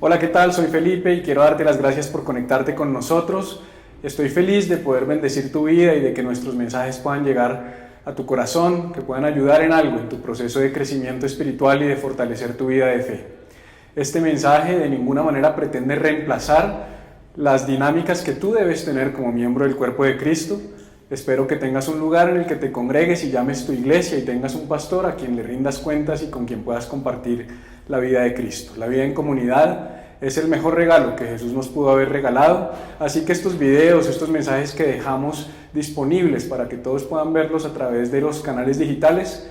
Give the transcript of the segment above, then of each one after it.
Hola, ¿qué tal? Soy Felipe y quiero darte las gracias por conectarte con nosotros. Estoy feliz de poder bendecir tu vida y de que nuestros mensajes puedan llegar a tu corazón, que puedan ayudar en algo en tu proceso de crecimiento espiritual y de fortalecer tu vida de fe. Este mensaje de ninguna manera pretende reemplazar las dinámicas que tú debes tener como miembro del cuerpo de Cristo. Espero que tengas un lugar en el que te congregues y llames tu iglesia y tengas un pastor a quien le rindas cuentas y con quien puedas compartir la vida de Cristo. La vida en comunidad es el mejor regalo que Jesús nos pudo haber regalado, así que estos videos, estos mensajes que dejamos disponibles para que todos puedan verlos a través de los canales digitales,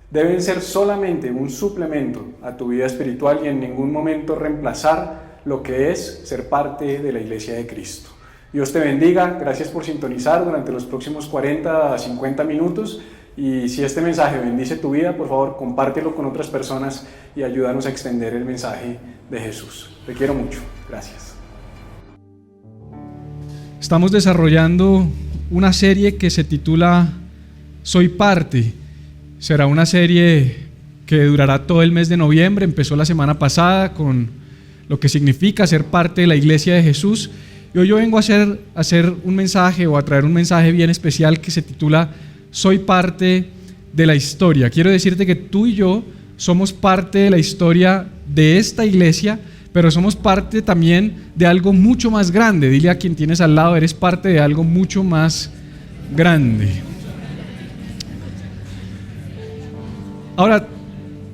deben ser solamente un suplemento a tu vida espiritual y en ningún momento reemplazar lo que es ser parte de la iglesia de Cristo. Dios te bendiga, gracias por sintonizar durante los próximos 40 a 50 minutos y si este mensaje bendice tu vida, por favor compártelo con otras personas y ayúdanos a extender el mensaje de Jesús. Te quiero mucho, gracias. Estamos desarrollando una serie que se titula Soy Parte. Será una serie que durará todo el mes de noviembre, empezó la semana pasada con lo que significa ser parte de la iglesia de Jesús. Y hoy yo vengo a hacer un mensaje o a traer un mensaje bien especial que se titula Soy parte de la historia. Quiero decirte que tú y yo somos parte de la historia de esta iglesia, pero somos parte también de algo mucho más grande. Dile a quien tienes al lado, eres parte de algo mucho más grande. Ahora,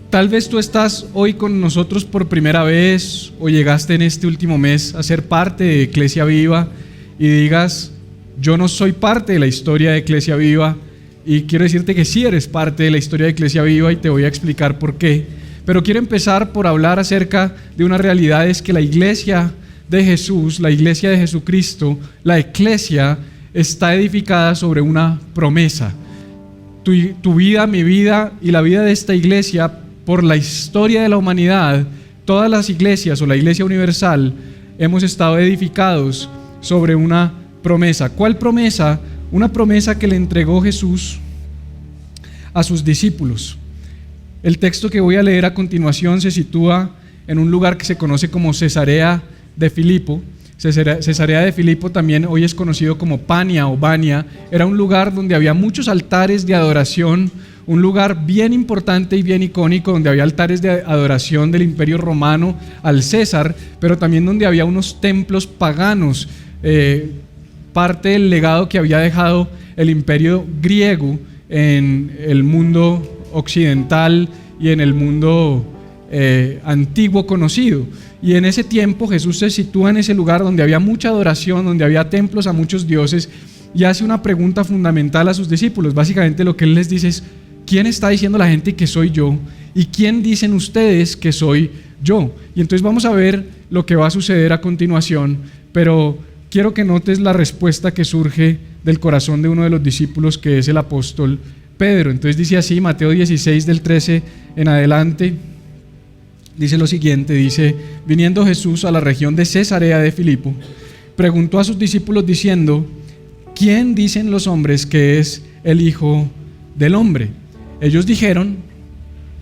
tal vez tú estás hoy con nosotros por primera vez o llegaste en este último mes a ser parte de Iglesia Viva y digas, yo no soy parte de la historia de Iglesia Viva, y quiero decirte que sí eres parte de la historia de Iglesia Viva y te voy a explicar por qué. Pero quiero empezar por hablar acerca de una realidad, es que la iglesia de Jesús, la iglesia de Jesucristo, la eclesia está edificada sobre una promesa. Tu vida, mi vida y la vida de esta iglesia, por la historia de la humanidad, todas las iglesias o la iglesia universal, hemos estado edificados sobre una promesa. ¿Cuál promesa? Una promesa que le entregó Jesús a sus discípulos. El texto que voy a leer a continuación se sitúa en un lugar que se conoce como Cesarea de Filipo. Cesarea de Filipo también hoy es conocido como Pania o Bania. Era un lugar donde había muchos altares de adoración, un lugar bien importante y bien icónico, donde había altares de adoración del Imperio Romano al César, pero también donde había unos templos paganos, parte del legado que había dejado el Imperio griego en el mundo occidental y en el mundo antiguo conocido. Y en ese tiempo Jesús se sitúa en ese lugar donde había mucha adoración, donde había templos a muchos dioses, y hace una pregunta fundamental a sus discípulos. Básicamente lo que él les dice es: ¿quién está diciendo la gente que soy yo? ¿Y quién dicen ustedes que soy yo? Y entonces vamos a ver lo que va a suceder a continuación, pero quiero que notes la respuesta que surge del corazón de uno de los discípulos, que es el apóstol Pedro. Entonces dice así, Mateo 16 del 13 en adelante, dice lo siguiente, dice: viniendo Jesús a la región de Cesarea de Filipo, preguntó a sus discípulos diciendo: ¿quién dicen los hombres que es el Hijo del Hombre? Ellos dijeron: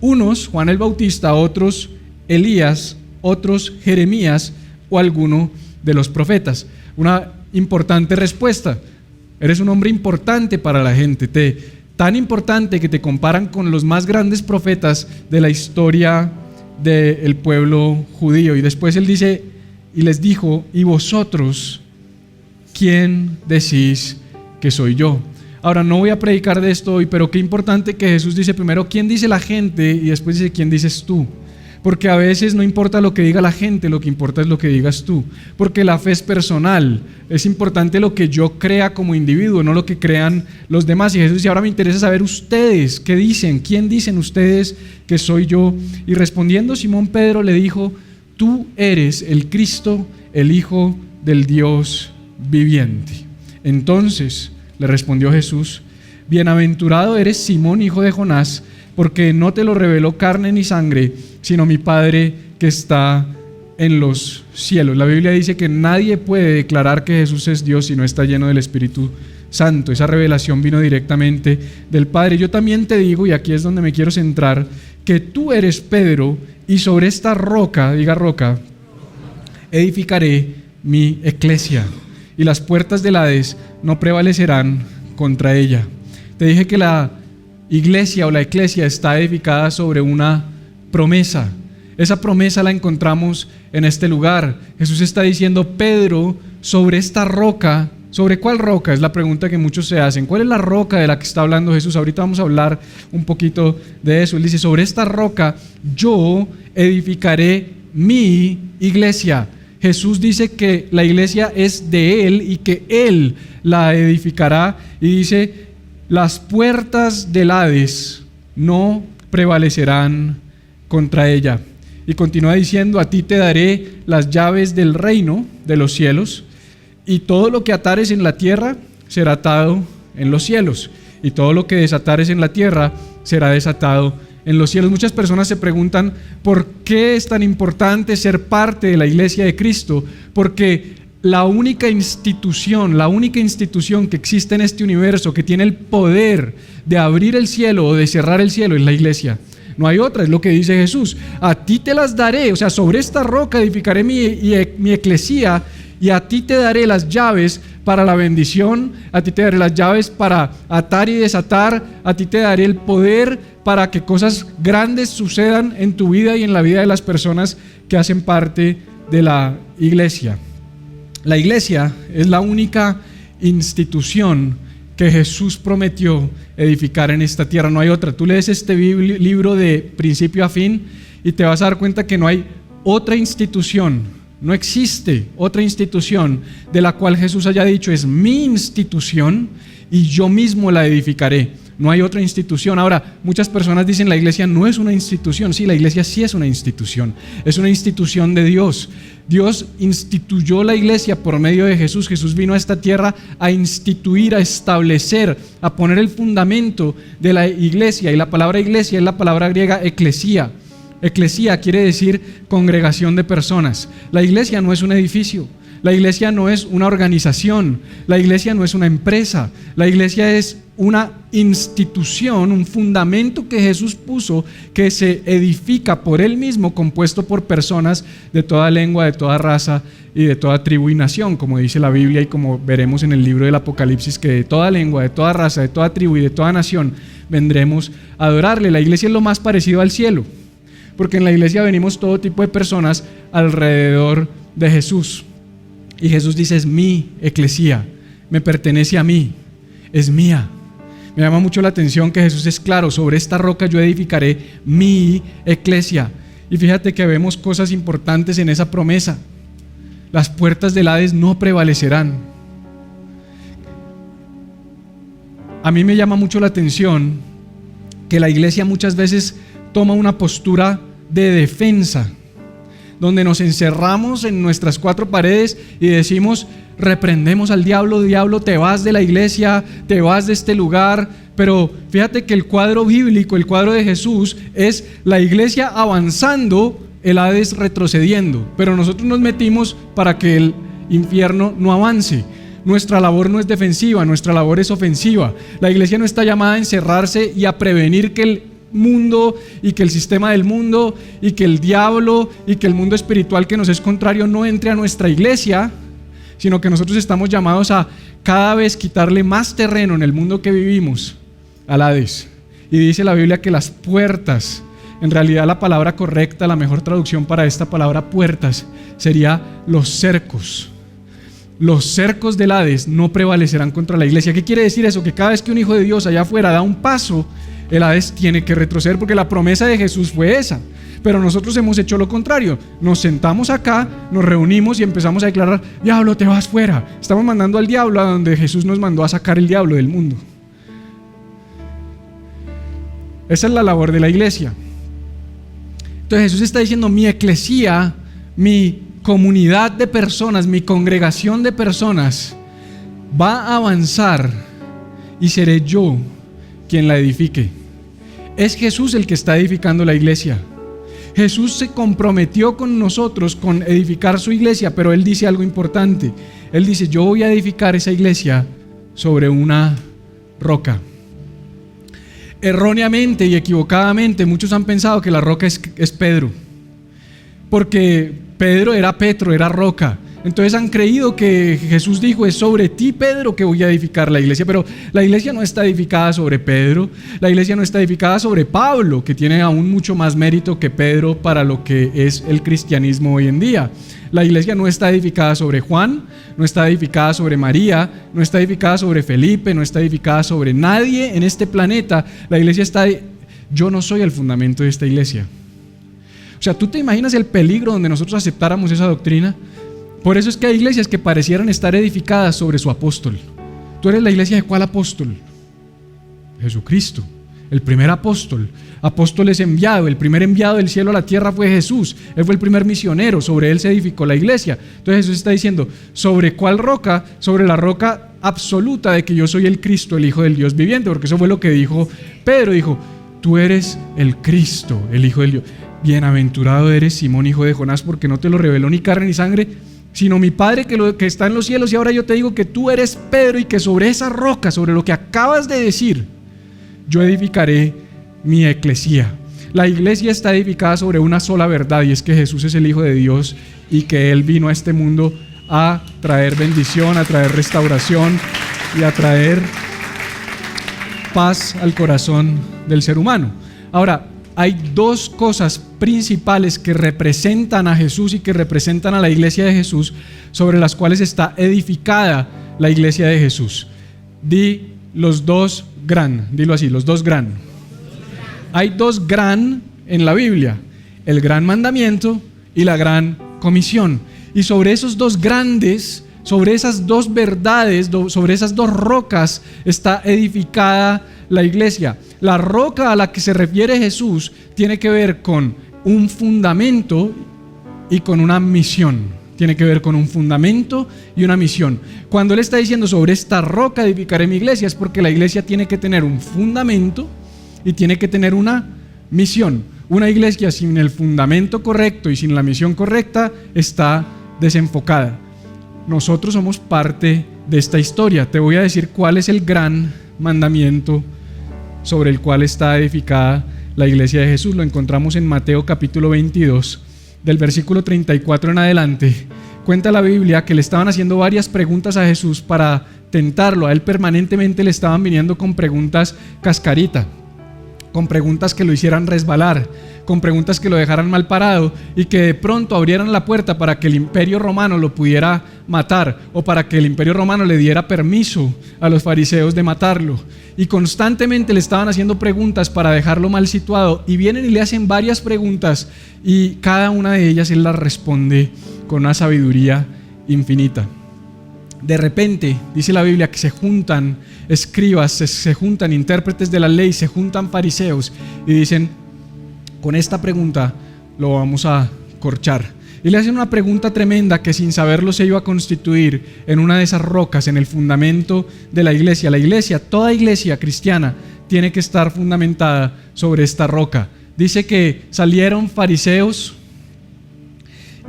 unos Juan el Bautista, otros Elías, otros Jeremías o alguno de los profetas. Una importante respuesta. Eres un hombre importante para la gente, tan importante que te comparan con los más grandes profetas de la historia del pueblo judío. Y después él dice y les dijo: ¿y vosotros quién decís que soy yo? Ahora, no voy a predicar de esto hoy, pero qué importante que Jesús dice primero quién dice la gente y después dice quién dices tú. Porque a veces no importa lo que diga la gente, lo que importa es lo que digas tú. Porque la fe es personal, es importante lo que yo crea como individuo, no lo que crean los demás. Y Jesús dice: ahora me interesa saber ustedes, ¿qué dicen? ¿Quién dicen ustedes que soy yo? Y respondiendo Simón Pedro le dijo: tú eres el Cristo, el Hijo del Dios viviente. Entonces le respondió Jesús: bienaventurado eres Simón, hijo de Jonás, porque no te lo reveló carne ni sangre, sino mi Padre que está en los cielos. La Biblia dice que nadie puede declarar que Jesús es Dios si no está lleno del Espíritu Santo. Esa revelación vino directamente del Padre. Yo también te digo, y aquí es donde me quiero centrar, que tú eres Pedro, y sobre esta roca, diga roca, edificaré mi eclesia, y las puertas del Hades no prevalecerán contra ella. Te dije que la iglesia o la eclesia está edificada sobre una promesa. Esa promesa la encontramos en este lugar. Jesús está diciendo: Pedro, sobre esta roca. ¿Sobre cuál roca? Es la pregunta que muchos se hacen. ¿Cuál es la roca de la que está hablando Jesús? Ahorita vamos a hablar un poquito de eso. Él dice: sobre esta roca yo edificaré mi iglesia. Jesús dice que la iglesia es de Él y que Él la edificará. Y dice: las puertas del Hades no prevalecerán contra ella. Y continúa diciendo: a ti te daré las llaves del reino de los cielos, y todo lo que atares en la tierra será atado en los cielos, y todo lo que desatares en la tierra será desatado en los cielos. Muchas personas se preguntan por qué es tan importante ser parte de la iglesia de Cristo, porque la única institución que existe en este universo que tiene el poder de abrir el cielo o de cerrar el cielo es la iglesia. No hay otra, es lo que dice Jesús. A ti te las daré, o sea, sobre esta roca edificaré mi eclesía, y a ti te daré las llaves para la bendición, a ti te daré las llaves para atar y desatar, a ti te daré el poder para que cosas grandes sucedan en tu vida y en la vida de las personas que hacen parte de la iglesia. La iglesia es la única institución que Jesús prometió edificar en esta tierra. No hay otra. Tú lees este libro de principio a fin y te vas a dar cuenta que no hay otra institución, no existe otra institución de la cual Jesús haya dicho: es mi institución y yo mismo la edificaré. No hay otra institución. Ahora, muchas personas dicen: la iglesia no es una institución. Sí, la iglesia sí es una institución. Es una institución de Dios. Dios instituyó la iglesia por medio de Jesús. Jesús vino a esta tierra a instituir, a establecer, a poner el fundamento de la iglesia. Y la palabra iglesia es la palabra griega eclesía. Eclesía quiere decir congregación de personas. La iglesia no es un edificio. La iglesia no es una organización. La iglesia no es una empresa. La iglesia es una institución, un fundamento que Jesús puso, que se edifica por Él mismo, compuesto por personas de toda lengua, de toda raza y de toda tribu y nación, como dice la Biblia y como veremos en el libro del Apocalipsis, que de toda lengua, de toda raza, de toda tribu y de toda nación vendremos a adorarle. La iglesia es lo más parecido al cielo, porque en la iglesia venimos todo tipo de personas alrededor de Jesús. Y Jesús dice: es mi eclesía, me pertenece a mí, es mía. Me llama mucho la atención que Jesús es claro: sobre esta roca yo edificaré mi eclesia. Y fíjate que vemos cosas importantes en esa promesa. Las puertas del Hades no prevalecerán. A mí me llama mucho la atención que la iglesia muchas veces toma una postura de defensa, donde nos encerramos en nuestras cuatro paredes y decimos: reprendemos al diablo, diablo, te vas de la iglesia, te vas de este lugar. Pero fíjate que el cuadro bíblico, el cuadro de Jesús, es la iglesia avanzando, el Hades retrocediendo. Pero nosotros nos metimos para que el infierno no avance. Nuestra labor no es defensiva, nuestra labor es ofensiva. La iglesia no está llamada a encerrarse y a prevenir que el mundo y que el sistema del mundo y que el diablo y que el mundo espiritual que nos es contrario no entre a nuestra iglesia, sino que nosotros estamos llamados a cada vez quitarle más terreno en el mundo que vivimos al Hades. Y dice la Biblia que las puertas, en realidad la palabra correcta, la mejor traducción para esta palabra puertas, sería los cercos. Los cercos del Hades no prevalecerán contra la iglesia. ¿Qué quiere decir eso? Que cada vez que un hijo de Dios allá afuera da un paso, el Hades tiene que retroceder, porque la promesa de Jesús fue esa. Pero nosotros hemos hecho lo contrario. Nos sentamos acá, nos reunimos y empezamos a declarar: diablo, te vas fuera. Estamos mandando al diablo a donde Jesús nos mandó a sacar el diablo del mundo. Esa es la labor de la iglesia. Entonces Jesús está diciendo: mi eclesía, mi comunidad de personas, mi congregación de personas va a avanzar y seré yo quien la edifique. Es Jesús el que está edificando la iglesia. Jesús se comprometió con nosotros con edificar su iglesia, pero Él dice algo importante. Él dice: yo voy a edificar esa iglesia sobre una roca. Erróneamente y equivocadamente muchos han pensado que la roca es Pedro, porque Pedro era Petro, era roca. Entonces han creído que Jesús dijo: es sobre ti, Pedro, que voy a edificar la iglesia. Pero la iglesia no está edificada sobre Pedro, la iglesia no está edificada sobre Pablo, que tiene aún mucho más mérito que Pedro para lo que es el cristianismo hoy en día. La iglesia no está edificada sobre Juan, no está edificada sobre María, no está edificada sobre Felipe, no está edificada sobre nadie en este planeta. La iglesia está... Yo no soy el fundamento de esta iglesia. O sea, ¿tú te imaginas el peligro donde nosotros aceptáramos esa doctrina? Por eso es que hay iglesias que parecieran estar edificadas sobre su apóstol. ¿Tú eres la iglesia de cuál apóstol? Jesucristo, el primer apóstol. Apóstol es enviado, el primer enviado del cielo a la tierra fue Jesús. Él fue el primer misionero, sobre él se edificó la iglesia. Entonces Jesús está diciendo: ¿sobre cuál roca? Sobre la roca absoluta de que yo soy el Cristo, el Hijo del Dios viviente, porque eso fue lo que dijo Pedro. Dijo: tú eres el Cristo, el Hijo del Dios. Bienaventurado eres, Simón, hijo de Jonás, porque no te lo reveló ni carne ni sangre, sino mi Padre que está en los cielos. Y ahora yo te digo que tú eres Pedro, y que sobre esa roca, sobre lo que acabas de decir, yo edificaré mi eclesía. La iglesia está edificada sobre una sola verdad, y es que Jesús es el Hijo de Dios y que Él vino a este mundo a traer bendición, a traer restauración y a traer paz al corazón del ser humano. Ahora, hay dos cosas principales que representan a Jesús y que representan a la iglesia de Jesús, sobre las cuales está edificada la iglesia de Jesús. Di los dos gran, dilo así, los dos gran. Hay dos gran en la Biblia: el gran mandamiento y la gran comisión. Y sobre esos dos grandes, sobre esas dos verdades, sobre esas dos rocas está edificada la iglesia. La roca a la que se refiere Jesús tiene que ver con un fundamento y con una misión. Tiene que ver con un fundamento y una misión. Cuando Él está diciendo: sobre esta roca edificaré mi iglesia, es porque la iglesia tiene que tener un fundamento y tiene que tener una misión. Una iglesia sin el fundamento correcto y sin la misión correcta está desenfocada. Nosotros somos parte de esta historia. Te voy a decir cuál es el gran mandamiento sobre el cual está edificada la iglesia de Jesús. Lo encontramos en Mateo capítulo 22, del versículo 34 en adelante. Cuenta la Biblia que le estaban haciendo varias preguntas a Jesús para tentarlo. A Él permanentemente le estaban viniendo con preguntas cascarita, con preguntas que lo hicieran resbalar, con preguntas que lo dejaran mal parado y que de pronto abrieran la puerta para que el imperio romano lo pudiera matar, o para que el imperio romano le diera permiso a los fariseos de matarlo. Y constantemente le estaban haciendo preguntas para dejarlo mal situado, y vienen y le hacen varias preguntas, y cada una de ellas Él las responde con una sabiduría infinita. De repente, dice la Biblia, que se juntan escribas, se juntan intérpretes de la ley, se juntan fariseos y dicen: con esta pregunta lo vamos a corchar. Y le hacen una pregunta tremenda que sin saberlo se iba a constituir en una de esas rocas, en el fundamento de la iglesia. La iglesia, toda iglesia cristiana, tiene que estar fundamentada sobre esta roca. Dice que salieron fariseos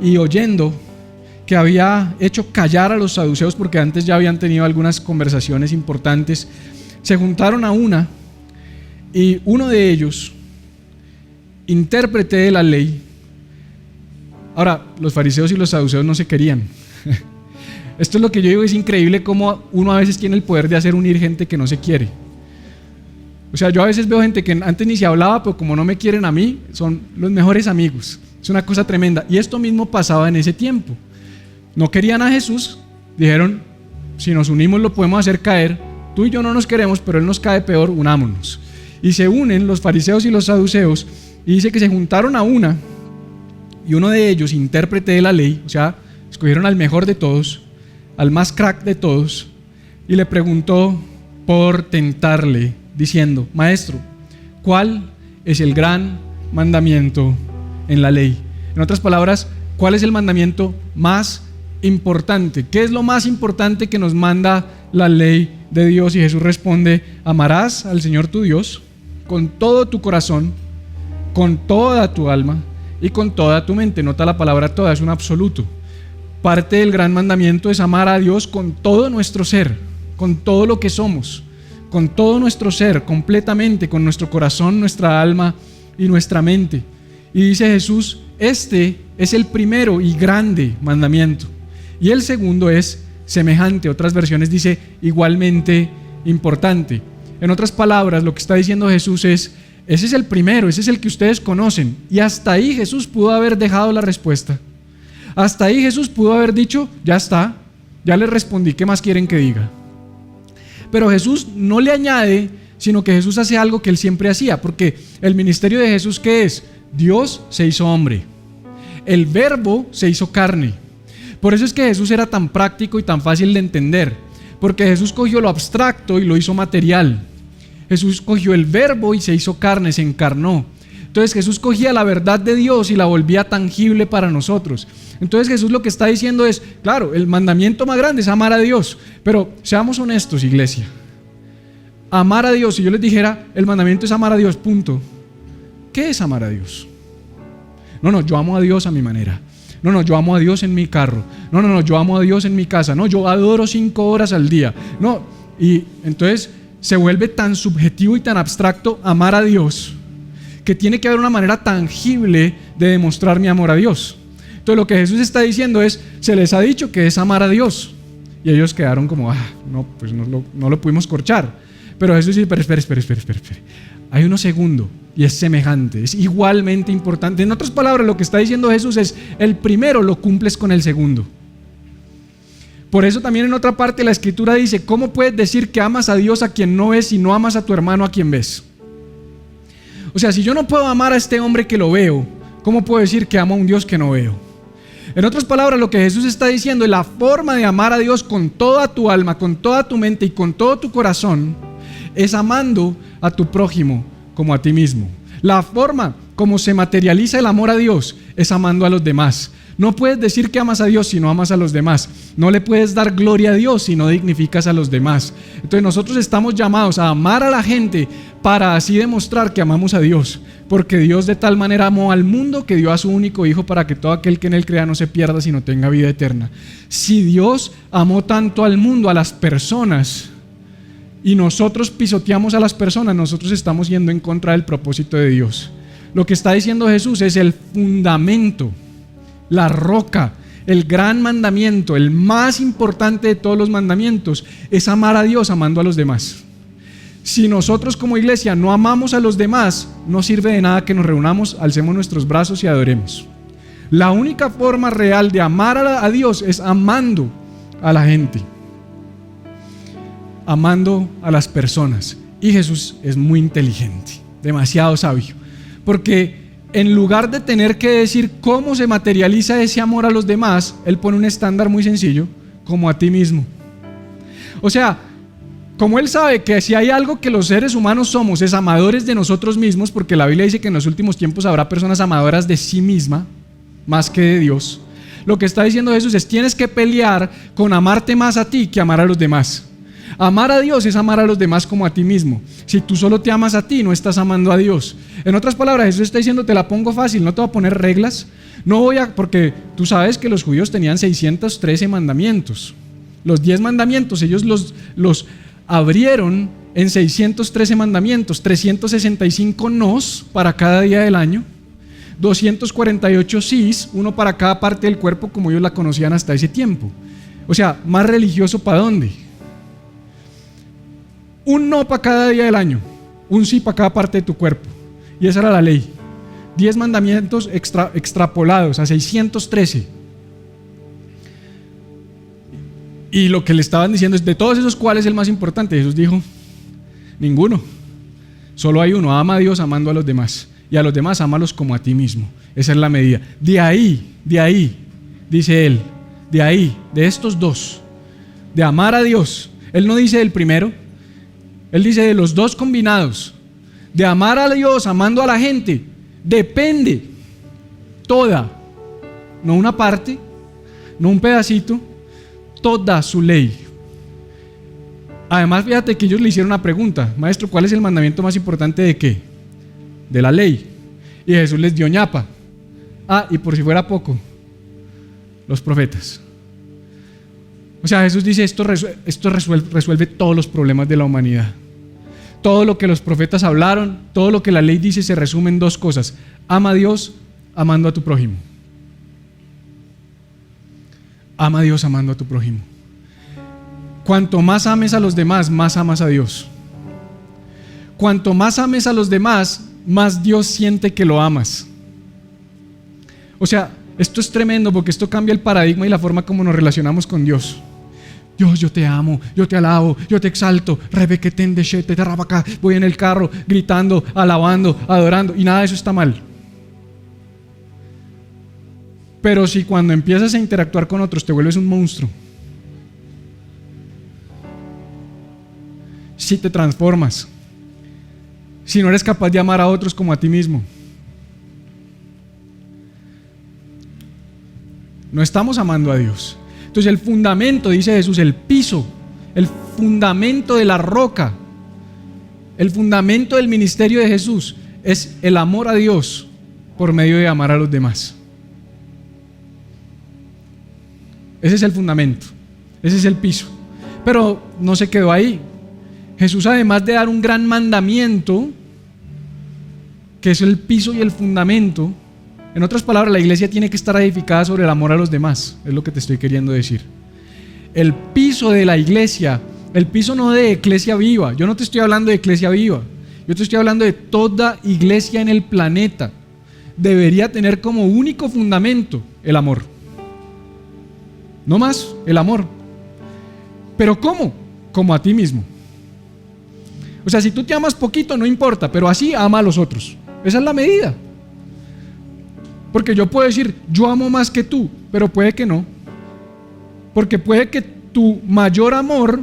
y, oyendo que había hecho callar a los saduceos, porque antes ya habían tenido algunas conversaciones importantes, se juntaron a una, y uno de ellos, intérprete de la ley. Ahora, los fariseos y los saduceos no se querían. Esto es lo que yo digo: es increíble cómo uno a veces tiene el poder de hacer unir gente que no se quiere. O sea, yo a veces veo gente que antes ni se hablaba, pero como no me quieren a mí, son los mejores amigos. Es una cosa tremenda. Y esto mismo pasaba en ese tiempo. No querían a Jesús, dijeron: si nos unimos lo podemos hacer caer. Tú y yo no nos queremos, pero Él nos cae peor, unámonos. Y se unen los fariseos y los saduceos, y dice que se juntaron a una, y uno de ellos, intérprete de la ley, o sea, escogieron al mejor de todos, al más crack de todos, y le preguntó por tentarle, diciendo: Maestro, ¿cuál es el gran mandamiento en la ley? En otras palabras, ¿cuál es el mandamiento más importante? ¿Qué es lo más importante que nos manda la ley de Dios? Y Jesús responde: amarás al Señor tu Dios con todo tu corazón, con toda tu alma y con toda tu mente. Nota la palabra toda, es un absoluto. Parte del gran mandamiento es amar a Dios con todo nuestro ser, con todo lo que somos, con todo nuestro ser, completamente, con nuestro corazón, nuestra alma y nuestra mente. Y dice Jesús Este es el primero y grande mandamiento. Y el segundo es semejante. Otras versiones dice igualmente importante. En otras palabras, lo que está diciendo Jesús es: ese es el primero, ese es el que ustedes conocen. Y hasta ahí Jesús pudo haber dejado la respuesta. Hasta ahí Jesús pudo haber dicho: ya está, ya les respondí, ¿qué más quieren que diga? Pero Jesús no le añade, sino que Jesús hace algo que él siempre hacía, porque el ministerio de Jesús, ¿qué es? Dios se hizo hombre, el verbo se hizo carne. Por eso es que Jesús era tan práctico y tan fácil de entender, porque Jesús cogió lo abstracto y lo hizo material. Jesús cogió el verbo y se hizo carne, se encarnó. Entonces Jesús cogía la verdad de Dios y la volvía tangible para nosotros. Entonces Jesús lo que está diciendo es: claro, el mandamiento más grande es amar a Dios, pero seamos honestos, iglesia. Amar a Dios, si yo les dijera el mandamiento es amar a Dios, punto. ¿Qué es amar a Dios? No, yo amo a Dios a mi manera. No, yo amo a Dios en mi carro. No, yo amo a Dios en mi casa. No, yo adoro 5 horas al día. No, y entonces se vuelve tan subjetivo y tan abstracto amar a Dios, que tiene que haber una manera tangible de demostrar mi amor a Dios. Entonces lo que Jesús está diciendo es: se les ha dicho que es amar a Dios. Y ellos quedaron como: no, pues no lo pudimos corchar. Pero Jesús dice: espera. Hay uno segundo y es semejante, es igualmente importante. En otras palabras, lo que está diciendo Jesús es: el primero lo cumples con el segundo. Por eso también en otra parte la Escritura dice: ¿cómo puedes decir que amas a Dios a quien no ves y no amas a tu hermano a quien ves? O sea, si yo no puedo amar a este hombre que lo veo, ¿cómo puedo decir que amo a un Dios que no veo? En otras palabras, lo que Jesús está diciendo es: la forma de amar a Dios con toda tu alma, con toda tu mente y con todo tu corazón es amando a tu prójimo como a ti mismo. La forma como se materializa el amor a Dios es amando a los demás. No puedes decir que amas a Dios si no amas a los demás. No le puedes dar gloria a Dios si no dignificas a los demás. Entonces nosotros estamos llamados a amar a la gente para así demostrar que amamos a Dios. Porque Dios de tal manera amó al mundo que dio a su único Hijo para que todo aquel que en él crea no se pierda sino tenga vida eterna. Si Dios amó tanto al mundo, a las personas, y nosotros pisoteamos a las personas, nosotros estamos yendo en contra del propósito de Dios. Lo que está diciendo Jesús es el fundamento, la roca, el gran mandamiento, el más importante de todos los mandamientos, es amar a Dios amando a los demás. Si nosotros como iglesia no amamos a los demás, no sirve de nada que nos reunamos, alcemos nuestros brazos y adoremos. La única forma real de amar a Dios es amando a la gente, amando a las personas. Y Jesús es muy inteligente, demasiado sabio, porque en lugar de tener que decir cómo se materializa ese amor a los demás, Él pone un estándar muy sencillo: como a ti mismo. O sea, como Él sabe que si hay algo que los seres humanos somos, es amadores de nosotros mismos, porque la Biblia dice que en los últimos tiempos habrá personas amadoras de sí misma más que de Dios. Lo que está diciendo Jesús es: tienes que pelear con amarte más a ti que amar a los demás. Amar a Dios es amar a los demás como a ti mismo. Si tú solo te amas a ti, no estás amando a Dios. En otras palabras, Jesús está diciendo: te la pongo fácil, no te voy a poner reglas. Porque tú sabes que los judíos tenían 613 mandamientos. Los 10 mandamientos, ellos los abrieron en 613 mandamientos, 365 nos para cada día del año, 248 sís, uno para cada parte del cuerpo como ellos la conocían hasta ese tiempo. O sea, ¿más religioso para dónde? Un no para cada día del año, un sí para cada parte de tu cuerpo. Y esa era la ley. 10 mandamientos extrapolados a 613. Y lo que le estaban diciendo es: de todos esos, ¿cuál es el más importante? Jesús dijo: ninguno. Solo hay uno: ama a Dios amando a los demás. Y a los demás ámalos como a ti mismo. Esa es la medida. De ahí, dice Él, de estos dos, de amar a Dios. Él no dice del primero, Él dice de los dos combinados. De amar a Dios amando a la gente, depende toda, no una parte, no un pedacito, toda su ley. Además, fíjate que ellos le hicieron una pregunta: maestro, ¿cuál es el mandamiento más importante de qué? De la ley. Y Jesús les dio ñapa. Y por si fuera poco, los profetas. O sea, Jesús dice: esto resuelve todos los problemas de la humanidad. Todo lo que los profetas hablaron, todo lo que la ley dice, se resume en 2 cosas: ama a Dios, amando a tu prójimo. Ama a Dios amando a tu prójimo. Cuanto más ames a los demás, más amas a Dios. Cuanto más ames a los demás, más Dios siente que lo amas. O sea, esto es tremendo porque esto cambia el paradigma y la forma como nos relacionamos con Dios. Dios, yo te amo, yo te alabo, yo te exalto. Voy en el carro gritando, alabando, adorando, y nada de eso está mal. Pero si cuando empiezas a interactuar con otros te vuelves un monstruo, si te transformas, si no eres capaz de amar a otros como a ti mismo, no estamos amando a Dios. Entonces el fundamento, dice Jesús, el piso, el fundamento de la roca, el fundamento del ministerio de Jesús es el amor a Dios por medio de amar a los demás. Ese es el fundamento, ese es el piso. Pero no se quedó ahí. Jesús, además de dar un gran mandamiento, que es el piso y el fundamento, en otras palabras, la iglesia tiene que estar edificada sobre el amor a los demás, es lo que te estoy queriendo decir. El piso de la iglesia, el piso no de Iglesia Viva, yo no te estoy hablando de Iglesia Viva, yo te estoy hablando de toda iglesia en el planeta, debería tener como único fundamento el amor. No más, el amor. ¿Pero cómo? Como a ti mismo. O sea, si tú te amas poquito, no importa, pero así ama a los otros. Esa es la medida. Porque yo puedo decir, yo amo más que tú, pero puede que no. Porque puede que tu mayor amor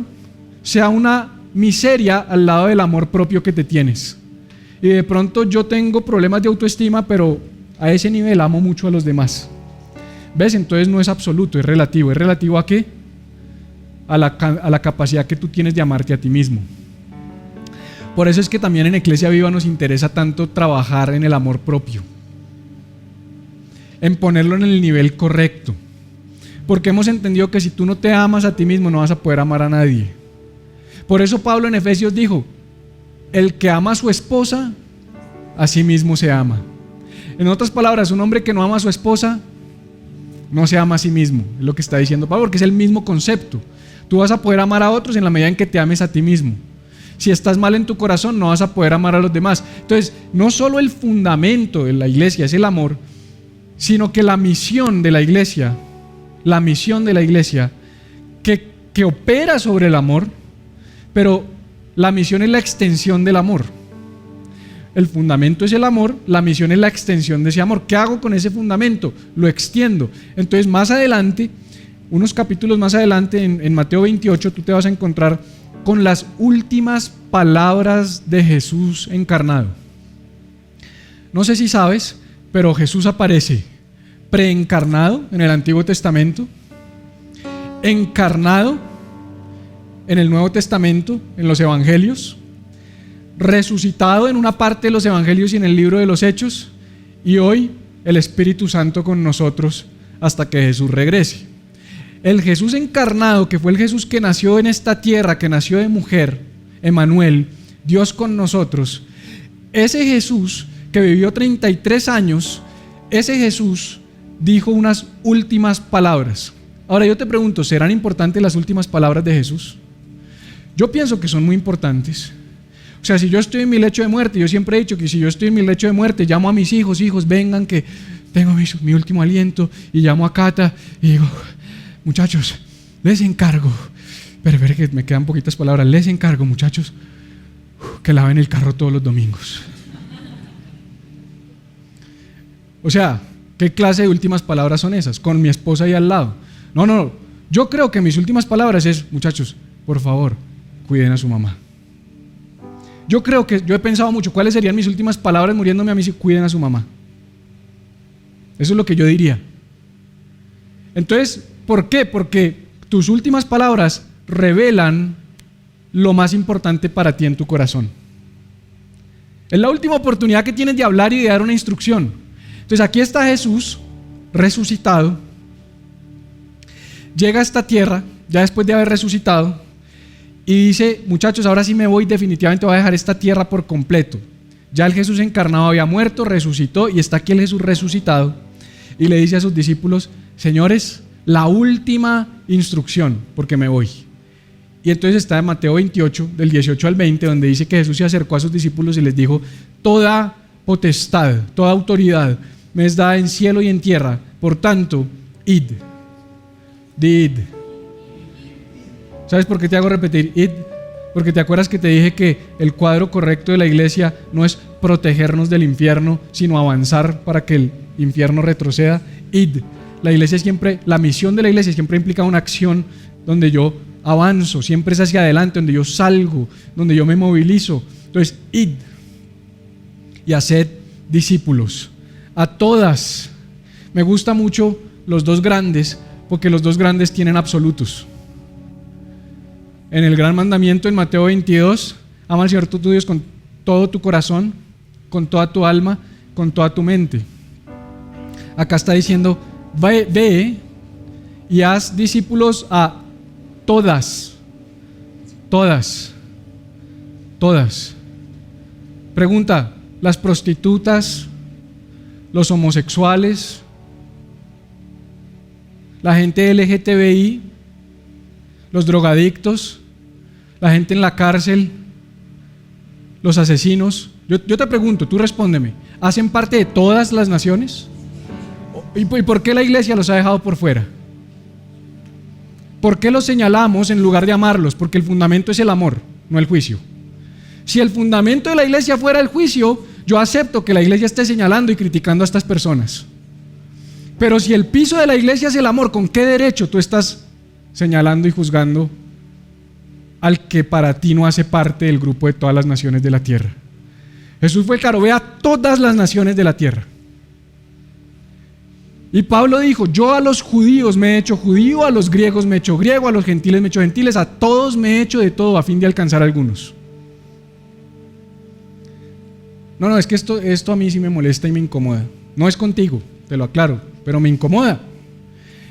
sea una miseria al lado del amor propio que te tienes. Y de pronto yo tengo problemas de autoestima, pero a ese nivel amo mucho a los demás. ¿Ves? Entonces no es absoluto, es relativo. ¿Es relativo a qué? A la capacidad que tú tienes de amarte a ti mismo. Por eso es que también en Iglesia Viva nos interesa tanto trabajar en el amor propio, en ponerlo en el nivel correcto, porque hemos entendido que si tú no te amas a ti mismo no vas a poder amar a nadie. Por eso Pablo en Efesios dijo, el que ama a su esposa, a sí mismo se ama. En otras palabras, un hombre que no ama a su esposa no se ama a sí mismo, es lo que está diciendo Pablo, porque es el mismo concepto. Tú vas a poder amar a otros en la medida en que te ames a ti mismo. Si estás mal en tu corazón, no vas a poder amar a los demás. Entonces, no solo el fundamento de la iglesia es el amor, sino que la misión de la iglesia que opera sobre el amor, pero la misión es la extensión del amor. El fundamento es el amor, la misión es la extensión de ese amor. ¿Qué hago con ese fundamento? Lo extiendo. Entonces, más adelante, unos capítulos más adelante, en Mateo 28, tú te vas a encontrar con las últimas palabras de Jesús encarnado. No sé si sabes, pero Jesús aparece preencarnado en el Antiguo Testamento, encarnado en el Nuevo Testamento, en los Evangelios, resucitado en una parte de los Evangelios y en el libro de los Hechos, y hoy el Espíritu Santo con nosotros hasta que Jesús regrese. El Jesús encarnado, que fue el Jesús que nació en esta tierra, que nació de mujer, Emmanuel, Dios con nosotros, ese Jesús que vivió 33 años, ese Jesús dijo unas últimas palabras. Ahora yo te pregunto, ¿serán importantes las últimas palabras de Jesús? Yo pienso que son muy importantes. O sea, si yo estoy en mi lecho de muerte, yo siempre he dicho que si yo estoy en mi lecho de muerte, llamo a mis hijos, vengan que tengo mi último aliento, y llamo a Cata y digo, muchachos, les encargo, pero que me quedan poquitas palabras, les encargo, muchachos, que laven el carro todos los domingos. O sea, ¿qué clase de últimas palabras son esas? Con mi esposa ahí al lado. No, yo creo que mis últimas palabras es, muchachos, por favor, cuiden a su mamá. Yo he pensado mucho, ¿cuáles serían mis últimas palabras muriéndome a mí si cuiden a su mamá? Eso es lo que yo diría. Entonces, ¿por qué? Porque tus últimas palabras revelan lo más importante para ti en tu corazón. Es la última oportunidad que tienes de hablar y de dar una instrucción. Entonces aquí está Jesús resucitado, llega a esta tierra ya después de haber resucitado y dice, muchachos, ahora sí me voy, definitivamente voy a dejar esta tierra por completo. Ya el Jesús encarnado había muerto, resucitó y está aquí el Jesús resucitado. Y le dice a sus discípulos: señores, la última instrucción, porque me voy. Y entonces está en Mateo 28, del 18 al 20, donde dice que Jesús se acercó a sus discípulos y les dijo: toda potestad, toda autoridad me es dada en cielo y en tierra, por tanto, id. Id. ¿Sabes por qué te hago repetir id? Porque te acuerdas que te dije que el cuadro correcto de la iglesia no es protegernos del infierno, sino avanzar para que el infierno retroceda. Id. La iglesia siempre, la misión de la iglesia siempre implica una acción donde yo avanzo, siempre es hacia adelante, donde yo salgo, donde yo me movilizo. Entonces, id y haced discípulos a todas. Me gusta mucho los dos grandes, porque los dos grandes tienen absolutos. En el gran mandamiento en Mateo 22, ama al Señor tu Dios con todo tu corazón, con toda tu alma, con toda tu mente. Acá está diciendo: ve y haz discípulos a todas. Pregunta: las prostitutas, los homosexuales, la gente LGTBI, los drogadictos, la gente en la cárcel, los asesinos. Yo te pregunto, tú respóndeme: ¿hacen parte de todas las naciones? ¿Y por qué la iglesia los ha dejado por fuera? ¿Por qué los señalamos en lugar de amarlos? Porque el fundamento es el amor, no el juicio. Si el fundamento de la iglesia fuera el juicio, yo acepto que la iglesia esté señalando y criticando a estas personas. Pero si el piso de la iglesia es el amor, ¿con qué derecho tú estás señalando y juzgando al que para ti no hace parte del grupo de todas las naciones de la tierra? Jesús fue claro: ve a todas las naciones de la tierra. Y Pablo dijo: yo a los judíos me he hecho judío, a los griegos me he hecho griego, a los gentiles me he hecho gentiles, a todos me he hecho de todo a fin de alcanzar a algunos. No, es que esto a mí sí me molesta y me incomoda. No es contigo, te lo aclaro, pero me incomoda.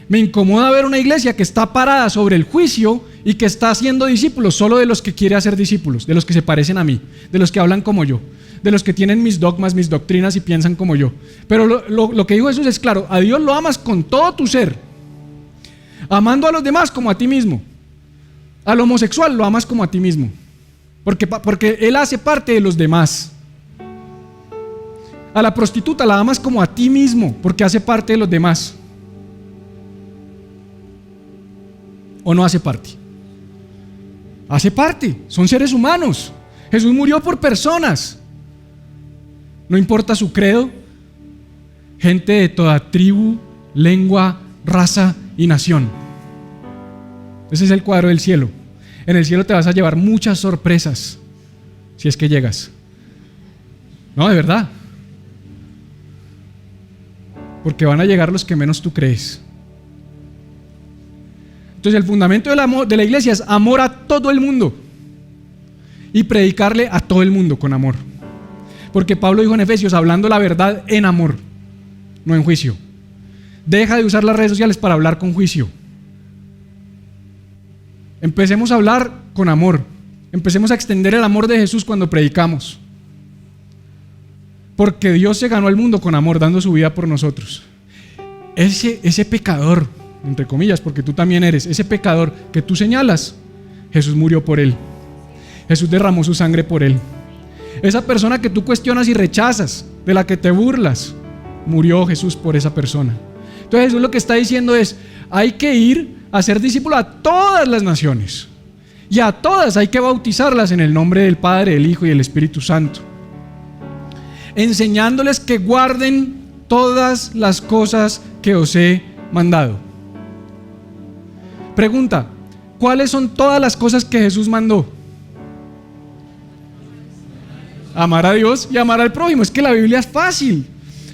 Me incomoda ver una iglesia que está parada sobre el juicio y que está haciendo discípulos solo de los que quiere hacer discípulos, de los que se parecen a mí, de los que hablan como yo, de los que tienen mis dogmas, mis doctrinas y piensan como yo. Pero lo que dijo Jesús es claro: a Dios lo amas con todo tu ser, amando a los demás como a ti mismo. Al homosexual lo amas como a ti mismo, porque él hace parte de los demás. A la prostituta la amas como a ti mismo, porque hace parte de los demás. ¿O no hace parte? Hace parte, son seres humanos. Jesús murió por personas. No importa su credo. Gente de toda tribu, lengua, raza y nación. Ese es el cuadro del cielo. En el cielo te vas a llevar muchas sorpresas, si es que llegas. No, de verdad. Porque van a llegar los que menos tú crees. Entonces el fundamento del amor de la iglesia es amor a todo el mundo y predicarle a todo el mundo con amor. Porque Pablo dijo en Efesios: hablando la verdad en amor, no en juicio. Deja de usar las redes sociales para hablar con juicio. Empecemos a hablar con amor. Empecemos a extender el amor de Jesús cuando predicamos. Porque Dios se ganó al mundo con amor, dando su vida por nosotros. Ese pecador, entre comillas, porque tú también eres, ese pecador que tú señalas, Jesús murió por él. Jesús derramó su sangre por él. Esa persona que tú cuestionas y rechazas, de la que te burlas, murió Jesús por esa persona. Entonces Jesús lo que está diciendo es: hay que ir a ser discípulos a todas las naciones, y a todas hay que bautizarlas en el nombre del Padre, del Hijo y del Espíritu Santo, enseñándoles que guarden todas las cosas que os he mandado. Pregunta: ¿cuáles son todas las cosas que Jesús mandó? Amar a Dios y amar al prójimo. Es que la Biblia es fácil.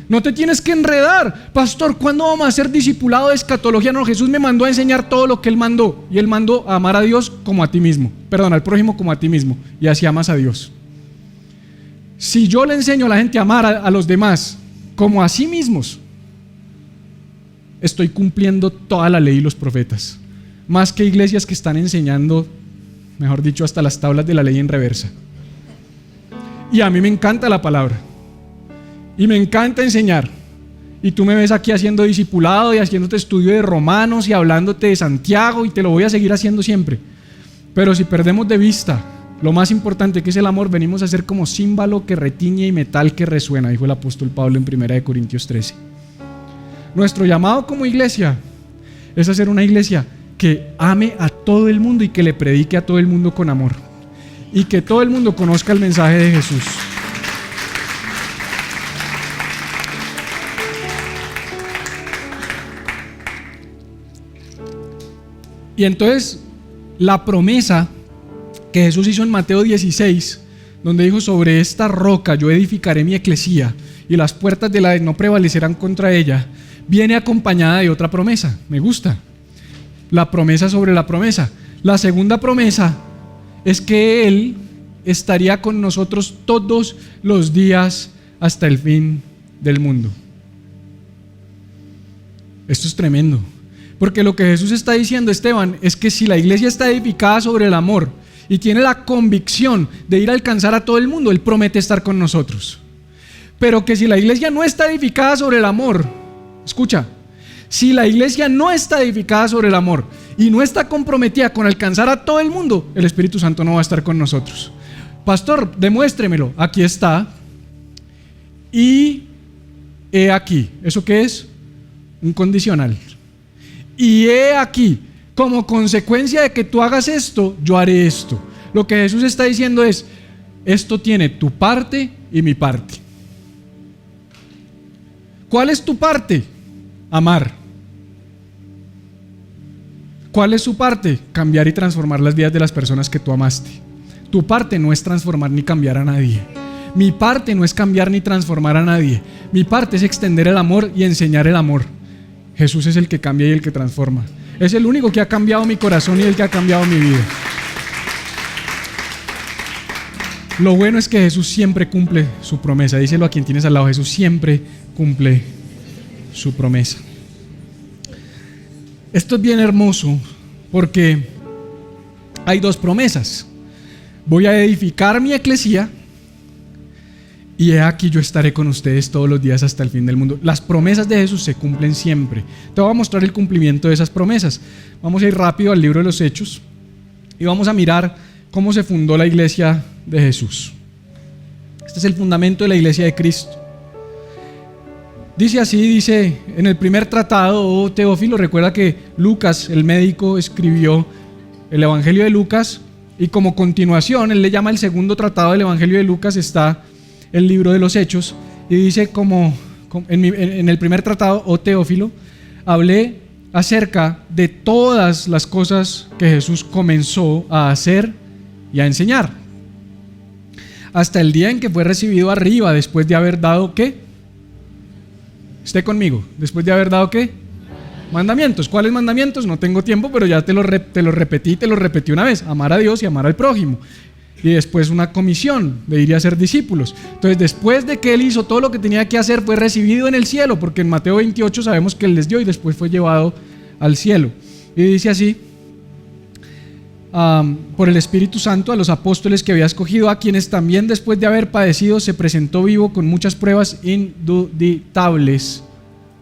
No te tienes que enredar. Pastor, ¿cuándo vamos a ser discipulado de escatología? No, Jesús me mandó a enseñar todo lo que Él mandó. Y Él mandó a amar a Dios como a ti mismo. Perdón, al prójimo como a ti mismo. Y así amas a Dios. Si yo le enseño a la gente a amar a los demás como a sí mismos, estoy cumpliendo toda la ley y los profetas. Más que iglesias que están enseñando, mejor dicho, hasta las tablas de la ley en reversa. Y a mí me encanta la palabra. Y me encanta enseñar. Y tú me ves aquí haciendo discipulado y haciéndote estudio de Romanos y hablándote de Santiago, y te lo voy a seguir haciendo siempre. Pero si perdemos de vista lo más importante, que es el amor, venimos a ser como címbalo que retiñe y metal que resuena, dijo el apóstol Pablo en 1 Corintios 13. Nuestro llamado como iglesia es hacer una iglesia que ame a todo el mundo y que le predique a todo el mundo con amor, y que todo el mundo conozca el mensaje de Jesús. Y entonces la promesa que Jesús hizo en Mateo 16, donde dijo: sobre esta roca yo edificaré mi eclesía y las puertas de la no prevalecerán contra ella, viene acompañada de otra promesa. Me gusta. La promesa sobre la promesa. La segunda promesa es que Él estaría con nosotros todos los días hasta el fin del mundo. Esto es tremendo. Porque lo que Jesús está diciendo, Esteban, es que si la iglesia está edificada sobre el amor y tiene la convicción de ir a alcanzar a todo el mundo, Él promete estar con nosotros. Pero que si la iglesia no está edificada sobre el amor, escucha, si la iglesia no está edificada sobre el amor y no está comprometida con alcanzar a todo el mundo, el Espíritu Santo no va a estar con nosotros. Pastor, demuéstremelo. Aquí está. Y he aquí. ¿Eso qué es? Un condicional. Y he aquí, como consecuencia de que tú hagas esto, yo haré esto. Lo que Jesús está diciendo es: esto tiene tu parte y mi parte. ¿Cuál es tu parte? Amar. ¿Cuál es su parte? Cambiar y transformar las vidas de las personas que tú amaste. Tu parte no es transformar ni cambiar a nadie. Mi parte no es cambiar ni transformar a nadie. Mi parte es extender el amor y enseñar el amor. Jesús es el que cambia y el que transforma. Es el único que ha cambiado mi corazón y el que ha cambiado mi vida. Lo bueno es que Jesús siempre cumple su promesa. Díselo a quien tienes al lado: Jesús siempre cumple su promesa. Esto es bien hermoso porque hay dos promesas. Voy a edificar mi eclesía y he aquí yo estaré con ustedes todos los días hasta el fin del mundo. Las promesas de Jesús se cumplen siempre. Te voy a mostrar el cumplimiento de esas promesas. Vamos a ir rápido al libro de los Hechos y vamos a mirar cómo se fundó la iglesia de Jesús. Este es el fundamento de la iglesia de Cristo. Dice en el primer tratado, Teófilo, recuerda que Lucas, el médico, escribió el Evangelio de Lucas, y como continuación, él le llama el segundo tratado del Evangelio de Lucas, está el libro de los Hechos, y dice en el primer tratado, Teófilo, hablé acerca de todas las cosas que Jesús comenzó a hacer y a enseñar, hasta el día en que fue recibido arriba, después de haber dado, ¿qué? Esté conmigo. Después de haber dado ¿qué? Mandamientos. ¿Cuáles mandamientos? No tengo tiempo, pero ya te lo repetí una vez: amar a Dios y amar al prójimo. Y después una comisión de ir a ser discípulos. Entonces, después de que Él hizo todo lo que tenía que hacer, fue recibido en el cielo, porque en Mateo 28 sabemos que Él les dio y después fue llevado al cielo. Y dice así: por el Espíritu Santo, a los apóstoles que había escogido, a quienes también después de haber padecido se presentó vivo con muchas pruebas indubitables.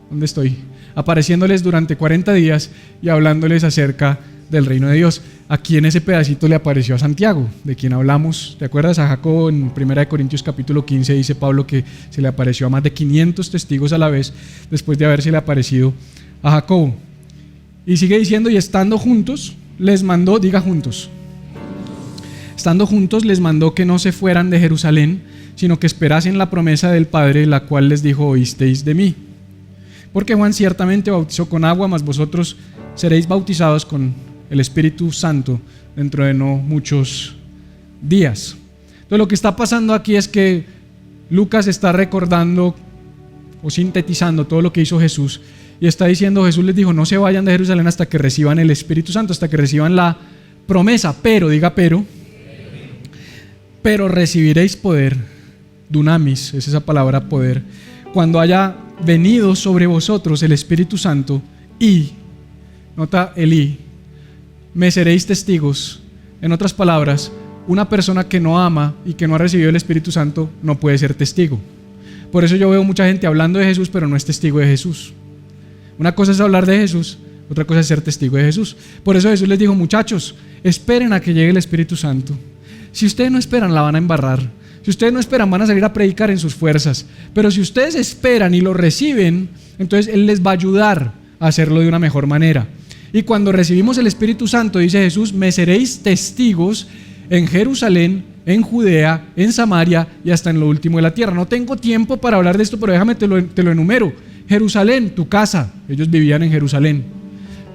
¿Dónde estoy? Apareciéndoles durante 40 días y hablándoles acerca del reino de Dios. Aquí en ese pedacito le apareció a Santiago, de quien hablamos. ¿Te acuerdas? A Jacobo, en 1 Corintios capítulo 15 dice Pablo que se le apareció a más de 500 testigos a la vez después de haberse le aparecido a Jacobo. Y sigue diciendo: y estando juntos les mandó, diga juntos, estando juntos les mandó que no se fueran de Jerusalén, sino que esperasen la promesa del Padre, la cual les dijo: oísteis de mí. Porque Juan ciertamente bautizó con agua, mas vosotros seréis bautizados con el Espíritu Santo dentro de no muchos días. Entonces lo que está pasando aquí es que Lucas está recordando o sintetizando todo lo que hizo Jesús. Y está diciendo, Jesús les dijo: no se vayan de Jerusalén hasta que reciban el Espíritu Santo, hasta que reciban la promesa. Pero, diga pero recibiréis poder, dunamis, es esa palabra poder, cuando haya venido sobre vosotros el Espíritu Santo, y, nota el y, me seréis testigos. En otras palabras, una persona que no ama y que no ha recibido el Espíritu Santo no puede ser testigo. Por eso yo veo mucha gente hablando de Jesús, pero no es testigo de Jesús. Una cosa es hablar de Jesús, otra cosa es ser testigo de Jesús. Por eso Jesús les dijo: muchachos, esperen a que llegue el Espíritu Santo. Si ustedes no esperan, la van a embarrar. Si ustedes no esperan, van a salir a predicar en sus fuerzas. Pero si ustedes esperan y lo reciben, entonces Él les va a ayudar a hacerlo de una mejor manera. Y cuando recibimos el Espíritu Santo, dice Jesús: me seréis testigos en Jerusalén, en Judea, en Samaria y hasta en lo último de la tierra. No tengo tiempo para hablar de esto, pero déjame te lo enumero. Jerusalén, tu casa. Ellos vivían en Jerusalén.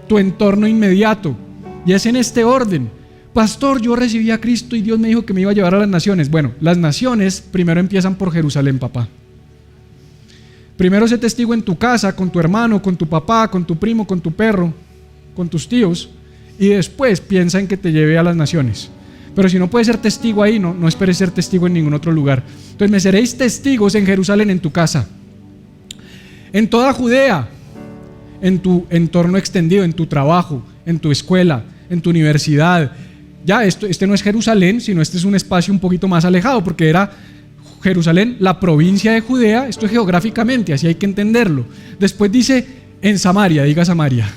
Tu entorno inmediato. Y es en este orden: pastor, yo recibí a Cristo y Dios me dijo que me iba a llevar a las naciones. Bueno, las naciones primero empiezan por Jerusalén, papá. Primero sé testigo en tu casa, con tu hermano, con tu papá, con tu primo, con tu perro, con tus tíos, y después piensa en que te lleve a las naciones. Pero si no puedes ser testigo ahí, no esperes ser testigo en ningún otro lugar. Entonces me seréis testigos en Jerusalén, en tu casa, en toda Judea, en tu entorno extendido, en tu trabajo, en tu escuela, en tu universidad. Ya, este no es Jerusalén, sino este es un espacio un poquito más alejado, porque era Jerusalén, la provincia de Judea. Esto es geográficamente, así hay que entenderlo. Después dice en Samaria, diga Samaria.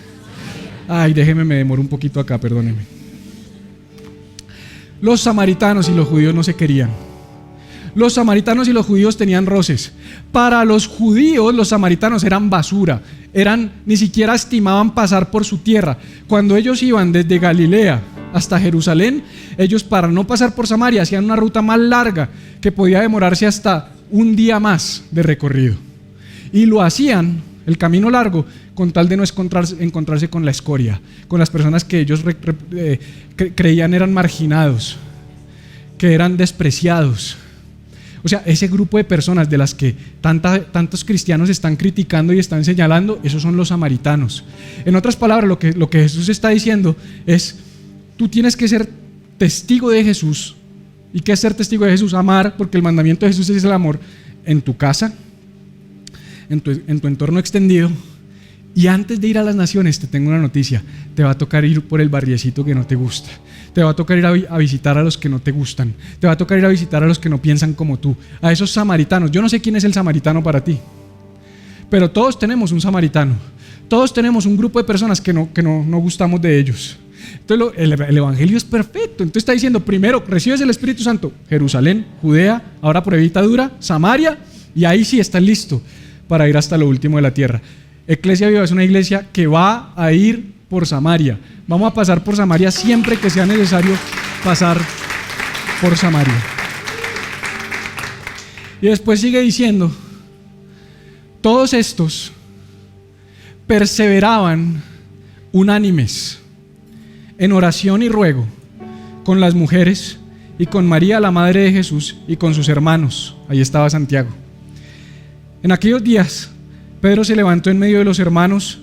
Ay, déjeme, me demoro un poquito acá, perdóneme. Los samaritanos y los judíos no se querían. Los samaritanos y los judíos tenían roces. Para los judíos, los samaritanos eran basura. Ni siquiera estimaban pasar por su tierra. Cuando ellos iban desde Galilea hasta Jerusalén, ellos, para no pasar por Samaria, hacían una ruta más larga que podía demorarse hasta un día más de recorrido. Y lo hacían, el camino largo, con tal de no encontrarse con la escoria, con las personas que ellos creían eran marginados, que eran despreciados. O sea, ese grupo de personas de las que tantos cristianos están criticando y están señalando, esos son los samaritanos. En otras palabras, lo que Jesús está diciendo es: tú tienes que ser testigo de Jesús. ¿Y qué es ser testigo de Jesús? Amar, porque el mandamiento de Jesús es el amor, en tu casa, en tu entorno extendido. Y antes de ir a las naciones, te tengo una noticia: te va a tocar ir por el barriecito que no te gusta, te va a tocar ir a visitar a los que no te gustan, te va a tocar ir a visitar a los que no piensan como tú, a esos samaritanos. Yo no sé quién es el samaritano para ti, pero todos tenemos un samaritano, todos tenemos un grupo de personas que no gustamos de ellos. Entonces el evangelio es perfecto. Entonces está diciendo: primero recibes el Espíritu Santo, Jerusalén, Judea, ahora pruebita dura, Samaria, y ahí sí estás listo para ir hasta lo último de la tierra. Iglesia Viva es una iglesia que va a ir por Samaria. Vamos a pasar por Samaria siempre que sea necesario pasar por Samaria. Y después sigue diciendo: todos estos perseveraban unánimes en oración y ruego con las mujeres y con María, la madre de Jesús, y con sus hermanos. Ahí estaba Santiago. En aquellos días Pedro se levantó en medio de los hermanos,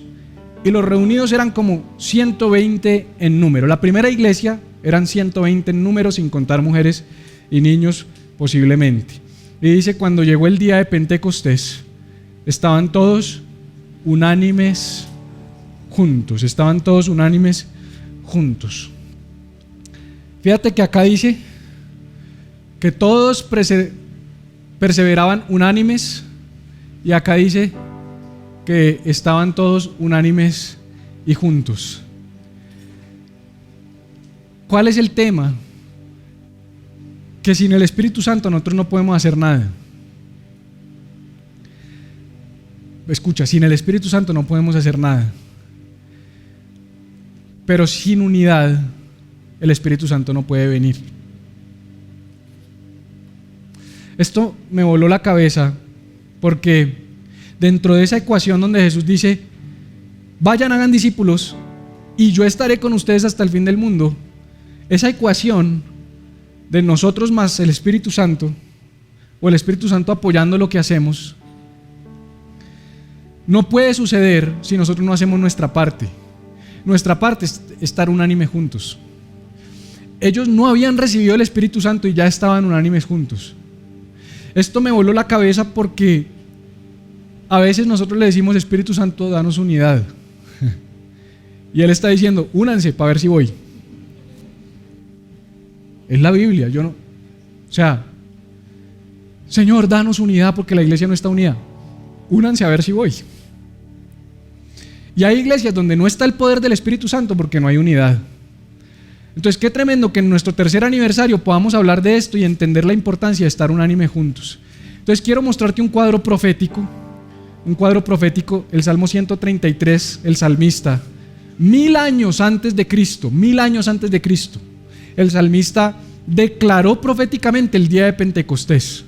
y los reunidos eran como 120 en número. La primera iglesia eran 120 en número, sin contar mujeres y niños posiblemente. Y dice: cuando llegó el día de Pentecostés, estaban todos unánimes juntos. Estaban todos unánimes juntos. Fíjate que acá dice que todos perseveraban unánimes, y acá dice que estaban todos unánimes y juntos. ¿Cuál es el tema? Que sin el Espíritu Santo nosotros no podemos hacer nada. Escucha, sin el Espíritu Santo no podemos hacer nada. Pero sin unidad, el Espíritu Santo no puede venir. Esto me voló la cabeza, porque dentro de esa ecuación donde Jesús dice: vayan, hagan discípulos y yo estaré con ustedes hasta el fin del mundo, esa ecuación de nosotros más el Espíritu Santo, o el Espíritu Santo apoyando lo que hacemos, no puede suceder si nosotros no hacemos nuestra parte. Nuestra parte es estar unánime juntos. Ellos no habían recibido el Espíritu Santo y ya estaban unánimes juntos. Esto me voló la cabeza, porque a veces nosotros le decimos: Espíritu Santo, danos unidad. Y Él está diciendo: únanse para ver si voy. Es la Biblia. Yo no, o sea, Señor, danos unidad porque la iglesia no está unida. Únanse a ver si voy. Y hay iglesias donde no está el poder del Espíritu Santo porque no hay unidad. Entonces, qué tremendo que en nuestro tercer aniversario podamos hablar de esto y entender la importancia de estar unánime juntos. Entonces, quiero mostrarte un cuadro profético, el Salmo 133, el salmista, 1000 años antes de Cristo, el salmista declaró proféticamente el día de Pentecostés.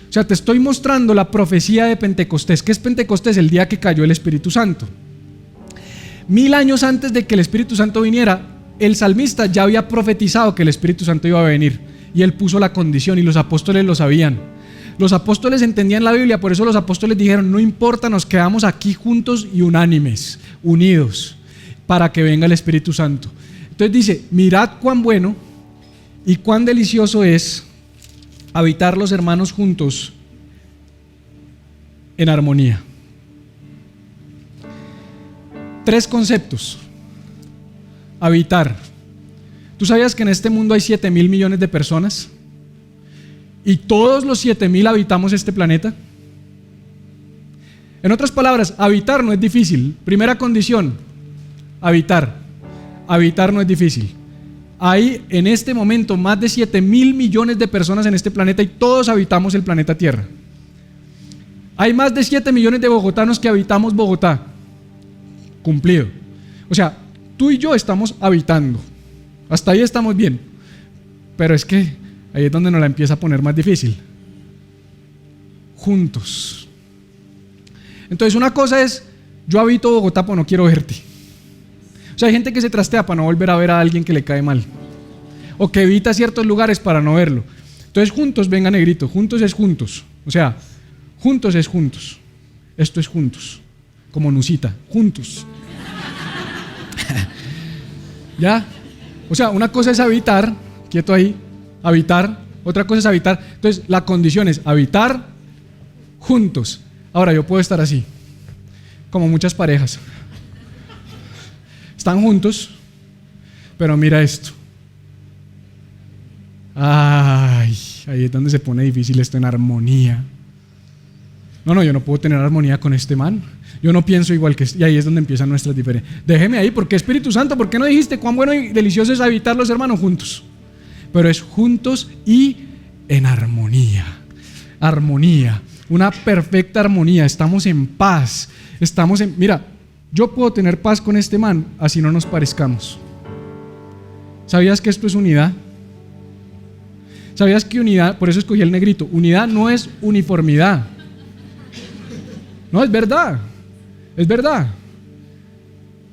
O sea, te estoy mostrando la profecía de Pentecostés. ¿Qué es Pentecostés? El día que cayó el Espíritu Santo. 1000 años antes de que el Espíritu Santo viniera, el salmista ya había profetizado que el Espíritu Santo iba a venir, y él puso la condición, y los apóstoles lo sabían. Los apóstoles entendían la Biblia, por eso los apóstoles dijeron: no importa, nos quedamos aquí juntos y unánimes, unidos, para que venga el Espíritu Santo. Entonces dice: mirad cuán bueno y cuán delicioso es habitar los hermanos juntos en armonía. 3 conceptos. Habitar. ¿Tú sabías que en este mundo hay 7.000 millones de personas? ¿Y todos los 7.000 habitamos este planeta? En otras palabras, habitar no es difícil. Primera condición: habitar. Habitar no es difícil. Hay en este momento más de 7.000 millones de personas en este planeta y todos habitamos el planeta Tierra. Hay más de 7 millones de bogotanos que habitamos Bogotá. Cumplido. O sea, tú y yo estamos habitando. Hasta ahí estamos bien. Pero es que ahí es donde nos la empieza a poner más difícil. Juntos. Entonces, una cosa es: yo habito Bogotá, pero no quiero verte. O sea, hay gente que se trastea para no volver a ver a alguien que le cae mal, o que evita ciertos lugares para no verlo. Entonces, juntos, venga negrito, juntos es juntos. O sea, juntos es juntos. Esto es juntos. Como Nusita, juntos. ¿Ya? O sea, una cosa es habitar, quieto ahí, habitar. Otra cosa es habitar. Entonces, la condición es habitar juntos. Ahora, yo puedo estar así, como muchas parejas. Están juntos, pero mira esto. Ay, ahí es donde se pone difícil esto en armonía. No, yo no puedo tener armonía con este man. Yo no pienso igual que este. Y ahí es donde empiezan nuestras diferencias. Déjeme ahí, ¿por qué Espíritu Santo? ¿Por qué no dijiste cuán bueno y delicioso es habitar los hermanos juntos? Pero es juntos y en armonía. Armonía, una perfecta armonía. Estamos en paz. Mira, yo puedo tener paz con este man, así no nos parezcamos. ¿Sabías que esto es unidad? ¿Sabías que unidad, por eso escogí el negrito, unidad no es uniformidad? No, es verdad. Es verdad.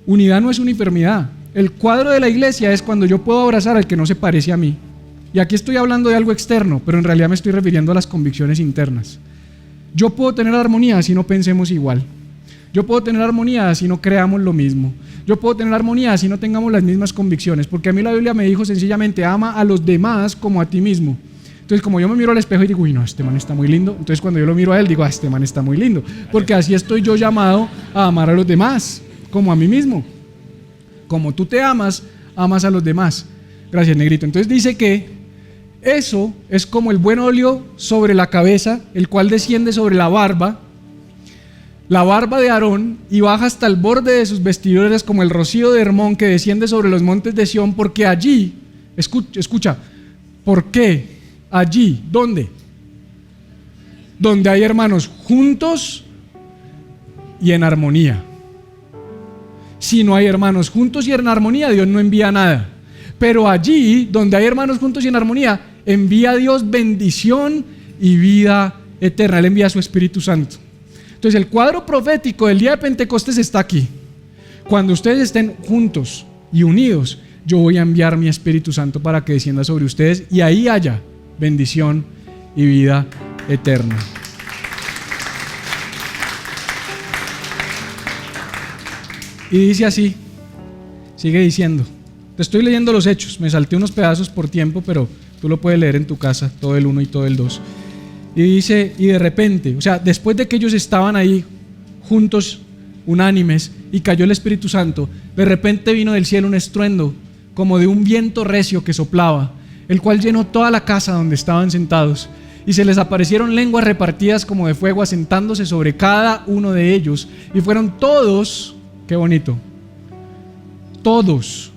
Unidad no es uniformidad. El cuadro de la iglesia es cuando yo puedo abrazar al que no se parece a mí. Y aquí estoy hablando de algo externo, pero en realidad me estoy refiriendo a las convicciones internas. Yo puedo tener armonía si no pensemos igual. Yo puedo tener armonía si no creamos lo mismo. Yo puedo tener armonía si no tengamos las mismas convicciones. Porque a mí la Biblia me dijo sencillamente: ama a los demás como a ti mismo. Entonces, como yo me miro al espejo y digo: uy, no, este man está muy lindo. Entonces, cuando yo lo miro a él, digo: este man está muy lindo. Porque así estoy yo llamado a amar a los demás, como a mí mismo. Como tú te amas, amas a los demás. Gracias, negrito. Entonces dice que eso es como el buen óleo sobre la cabeza, el cual desciende sobre la barba de Aarón, y baja hasta el borde de sus vestiduras como el rocío de Hermón que desciende sobre los montes de Sión, porque allí, escucha, ¿por qué? Allí, ¿dónde? Donde hay hermanos juntos y en armonía. Si no hay hermanos juntos y en armonía, Dios no envía nada. Pero allí, donde hay hermanos juntos y en armonía, envía a Dios bendición y vida eterna. Él envía a su Espíritu Santo. Entonces, el cuadro profético del día de Pentecostés está aquí. Cuando ustedes estén juntos y unidos, yo voy a enviar mi Espíritu Santo para que descienda sobre ustedes y ahí haya bendición y vida eterna. Y dice así, sigue diciendo. Te estoy leyendo los hechos, me salté unos pedazos por tiempo, pero tú lo puedes leer en tu casa, todo el 1 y todo el 2. Y dice, y de repente, o sea, después de que ellos estaban ahí juntos, unánimes, y cayó el Espíritu Santo, de repente vino del cielo un estruendo, como de un viento recio que soplaba, el cual llenó toda la casa donde estaban sentados. Y se les aparecieron lenguas repartidas como de fuego, asentándose sobre cada uno de ellos. Y fueron todos, qué bonito, todos.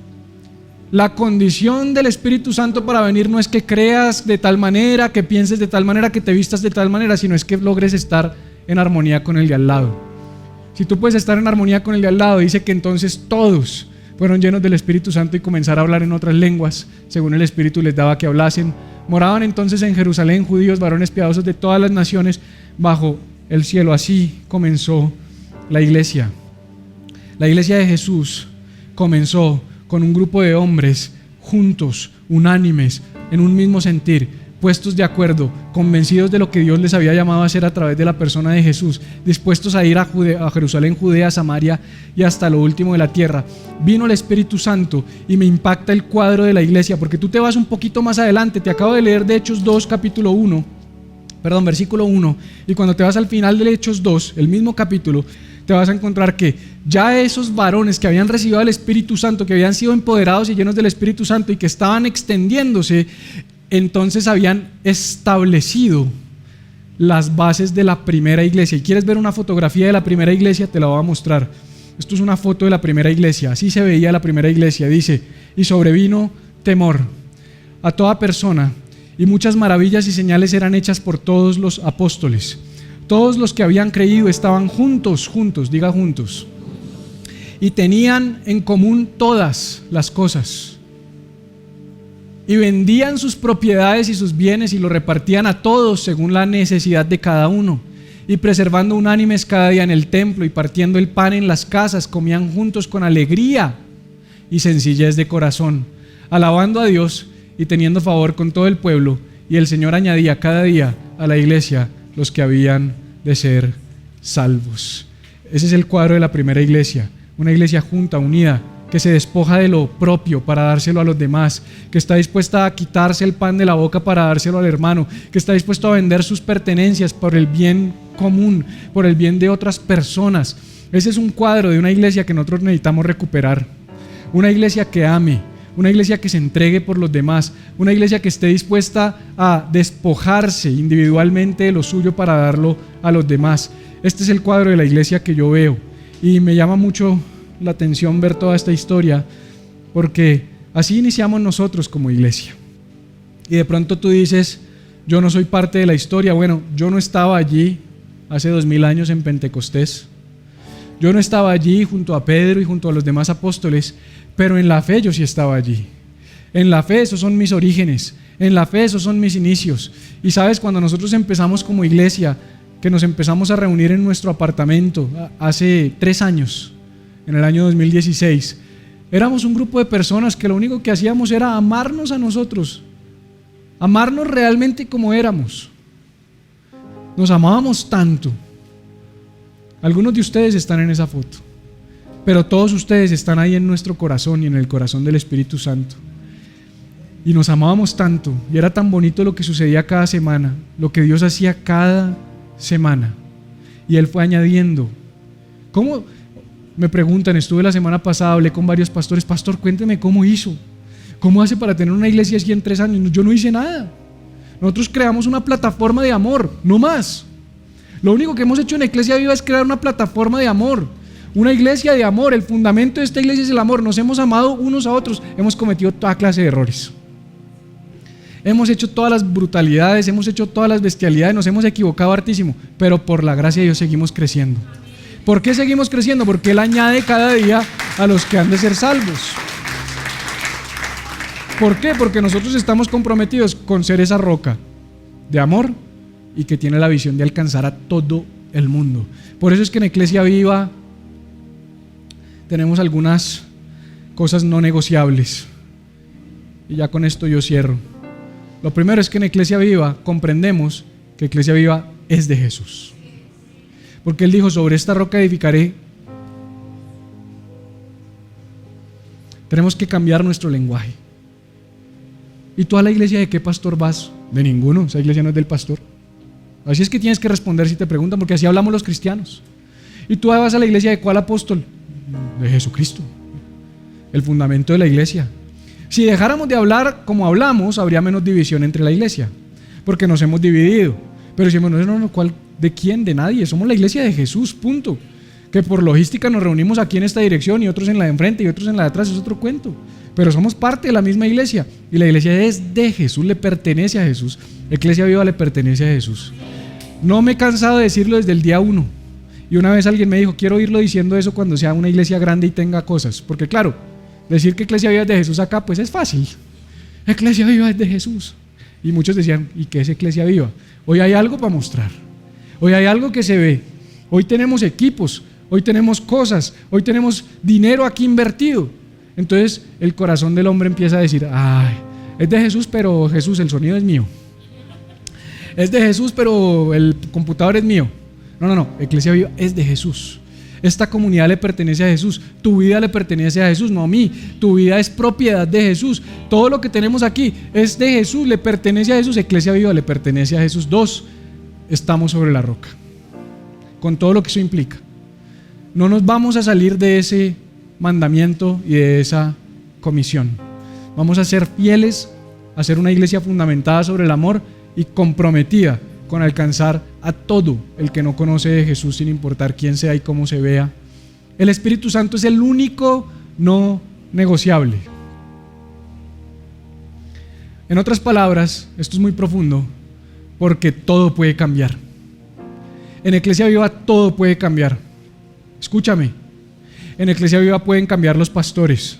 La condición del Espíritu Santo para venir no es que creas de tal manera, que pienses de tal manera, que te vistas de tal manera, sino es que logres estar en armonía con el de al lado. Si tú puedes estar en armonía con el de al lado, dice que entonces todos fueron llenos del Espíritu Santo y comenzaron a hablar en otras lenguas, según el Espíritu les daba que hablasen. Moraban entonces en Jerusalén judíos, varones piadosos de todas las naciones bajo el cielo. Así comenzó la iglesia. La iglesia de Jesús comenzó con un grupo de hombres juntos, unánimes, en un mismo sentir, puestos de acuerdo, convencidos de lo que Dios les había llamado a hacer a través de la persona de Jesús, dispuestos a ir a Jerusalén, Judea, Samaria y hasta lo último de la tierra. Vino el Espíritu Santo y me impacta el cuadro de la iglesia, porque tú te vas un poquito más adelante. Te acabo de leer de Hechos 2, versículo 1, y cuando te vas al final de Hechos 2, el mismo capítulo, te vas a encontrar que ya esos varones que habían recibido el Espíritu Santo, que habían sido empoderados y llenos del Espíritu Santo y que estaban extendiéndose, entonces habían establecido las bases de la primera iglesia. Y quieres ver una fotografía de la primera iglesia, te la voy a mostrar. Esto es una foto de la primera iglesia. Así se veía la primera iglesia. Dice: y sobrevino temor a toda persona, y muchas maravillas y señales eran hechas por todos los apóstoles. Todos los que habían creído estaban juntos, diga juntos, y tenían en común todas las cosas. Y vendían sus propiedades y sus bienes y lo repartían a todos según la necesidad de cada uno. Y preservando unánimes cada día en el templo y partiendo el pan en las casas, comían juntos con alegría y sencillez de corazón, alabando a Dios y teniendo favor con todo el pueblo. Y el Señor añadía cada día a la iglesia los que habían de ser salvos. Ese es el cuadro de la primera iglesia. Una iglesia junta, unida, que se despoja de lo propio para dárselo a los demás, que está dispuesta a quitarse el pan de la boca para dárselo al hermano, que está dispuesto a vender sus pertenencias por el bien común, por el bien de otras personas. Ese es un cuadro de una iglesia que nosotros necesitamos recuperar. Una iglesia que ame, una iglesia que se entregue por los demás, una iglesia que esté dispuesta a despojarse individualmente de lo suyo para darlo a los demás. Este es el cuadro de la iglesia que yo veo, y me llama mucho la atención ver toda esta historia, porque así iniciamos nosotros como iglesia. Y de pronto tú dices: yo no soy parte de la historia. Bueno, yo no estaba allí hace 2000 años en Pentecostés, yo no estaba allí junto a Pedro y junto a los demás apóstoles, pero en la fe yo sí estaba allí. En la fe esos son mis orígenes, en la fe esos son mis inicios. Y sabes, cuando nosotros empezamos como iglesia, que nos empezamos a reunir en nuestro apartamento hace 3 años, en el año 2016, éramos un grupo de personas que lo único que hacíamos era amarnos a nosotros, amarnos realmente como éramos. Nos amábamos tanto. Algunos de ustedes están en esa foto, pero todos ustedes están ahí en nuestro corazón y en el corazón del Espíritu Santo. Y nos amábamos tanto, y era tan bonito lo que sucedía cada semana, lo que Dios hacía cada semana. Y Él fue añadiendo. ¿Cómo? Me preguntan, estuve la semana pasada, hablé con varios pastores: pastor, cuénteme cómo hizo, cómo hace para tener una iglesia así en 3 años. Yo no hice nada. Nosotros creamos una plataforma de amor, no más. Lo único que hemos hecho en Iglesia Viva es crear una plataforma de amor, una iglesia de amor. El fundamento de esta iglesia es el amor. Nos hemos amado unos a otros. Hemos cometido toda clase de errores, hemos hecho todas las brutalidades, hemos hecho todas las bestialidades, nos hemos equivocado hartísimo, pero por la gracia de Dios seguimos creciendo. ¿Por qué seguimos creciendo? Porque Él añade cada día a los que han de ser salvos. ¿Por qué? Porque nosotros estamos comprometidos con ser esa roca de amor y que tiene la visión de alcanzar a todo el mundo. Por eso es que en Iglesia Viva tenemos algunas cosas no negociables. Y ya con esto yo cierro. Lo primero es que en Iglesia Viva comprendemos que Iglesia Viva es de Jesús. Porque Él dijo: sobre esta roca edificaré. Tenemos que cambiar nuestro lenguaje. ¿Y tú a la iglesia de qué pastor vas? De ninguno, esa iglesia no es del pastor. Así es que tienes que responder si te preguntan, porque así hablamos los cristianos. ¿Y tú vas a la iglesia de cuál apóstol? De Jesucristo, el fundamento de la iglesia. Si dejáramos de hablar como hablamos, habría menos división entre la iglesia, porque nos hemos dividido. Pero decimos, no, ¿cuál? ¿De quién? De nadie. Somos la iglesia de Jesús, punto. Que por logística nos reunimos aquí en esta dirección y otros en la de enfrente y otros en la de atrás, es otro cuento. Pero somos parte de la misma iglesia y la iglesia es de Jesús, le pertenece a Jesús. Iglesia Viva le pertenece a Jesús. No me he cansado de decirlo desde el día 1. Y una vez alguien me dijo, quiero oírlo diciendo eso cuando sea una iglesia grande y tenga cosas. Porque claro, decir que Iglesia Viva es de Jesús acá, pues es fácil. Iglesia Viva es de Jesús. Y muchos decían, ¿y qué es Iglesia Viva? Hoy hay algo para mostrar. Hoy hay algo que se ve. Hoy tenemos equipos, hoy tenemos cosas, hoy tenemos dinero aquí invertido. Entonces el corazón del hombre empieza a decir, ay, es de Jesús, pero Jesús, el sonido es mío. Es de Jesús, pero el computador es mío. No, Iglesia Viva es de Jesús. Esta comunidad le pertenece a Jesús. Tu vida le pertenece a Jesús, no a mí. Tu vida es propiedad de Jesús. Todo lo que tenemos aquí es de Jesús, le pertenece a Jesús. Iglesia Viva le pertenece a Jesús. 2, estamos sobre la roca, con todo lo que eso implica. No nos vamos a salir de ese mandamiento y de esa comisión. Vamos a ser fieles, a ser una iglesia fundamentada sobre el amor y comprometida con alcanzar a todo el que no conoce de Jesús, sin importar quién sea y cómo se vea. El Espíritu Santo es el único no negociable. En otras palabras, esto es muy profundo, porque todo puede cambiar. En Iglesia Viva todo puede cambiar. Escúchame, en Iglesia Viva pueden cambiar los pastores.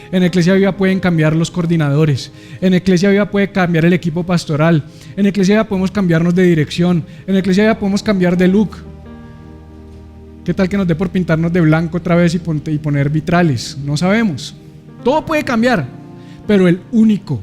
En Iglesia Viva pueden cambiar los coordinadores. En Iglesia Viva puede cambiar el equipo pastoral. En Iglesia Viva podemos cambiarnos de dirección. En Iglesia Viva podemos cambiar de look. ¿Qué tal que nos dé por pintarnos de blanco otra vez y poner vitrales? No sabemos. Todo puede cambiar, pero el único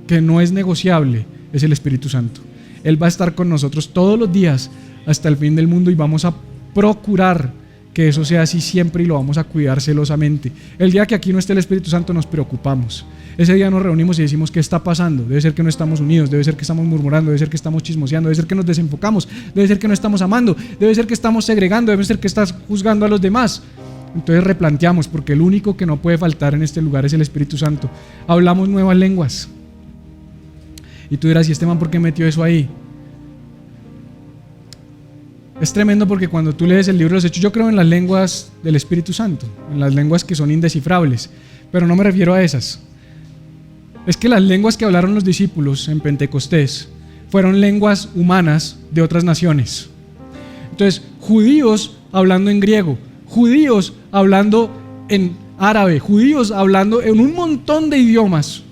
que no es negociable es el Espíritu Santo. Él va a estar con nosotros todos los días hasta el fin del mundo y vamos a procurar que eso sea así siempre y lo vamos a cuidar celosamente. El día que aquí no esté el Espíritu Santo nos preocupamos. Ese día nos reunimos y decimos, ¿qué está pasando? Debe ser que no estamos unidos, debe ser que estamos murmurando, debe ser que estamos chismoseando, debe ser que nos desenfocamos, debe ser que no estamos amando, debe ser que estamos segregando, debe ser que estás juzgando a los demás. Entonces replanteamos, porque el único que no puede faltar en este lugar es el Espíritu Santo. Hablamos nuevas lenguas. Y tú dirás, ¿y este man por qué metió eso ahí? Es tremendo porque cuando tú lees el libro de los Hechos, yo creo en las lenguas del Espíritu Santo, en las lenguas que son indescifrables, pero no me refiero a esas. Es que las lenguas que hablaron los discípulos en Pentecostés fueron lenguas humanas de otras naciones. Entonces, judíos hablando en griego, judíos hablando en árabe, judíos hablando en un montón de idiomas.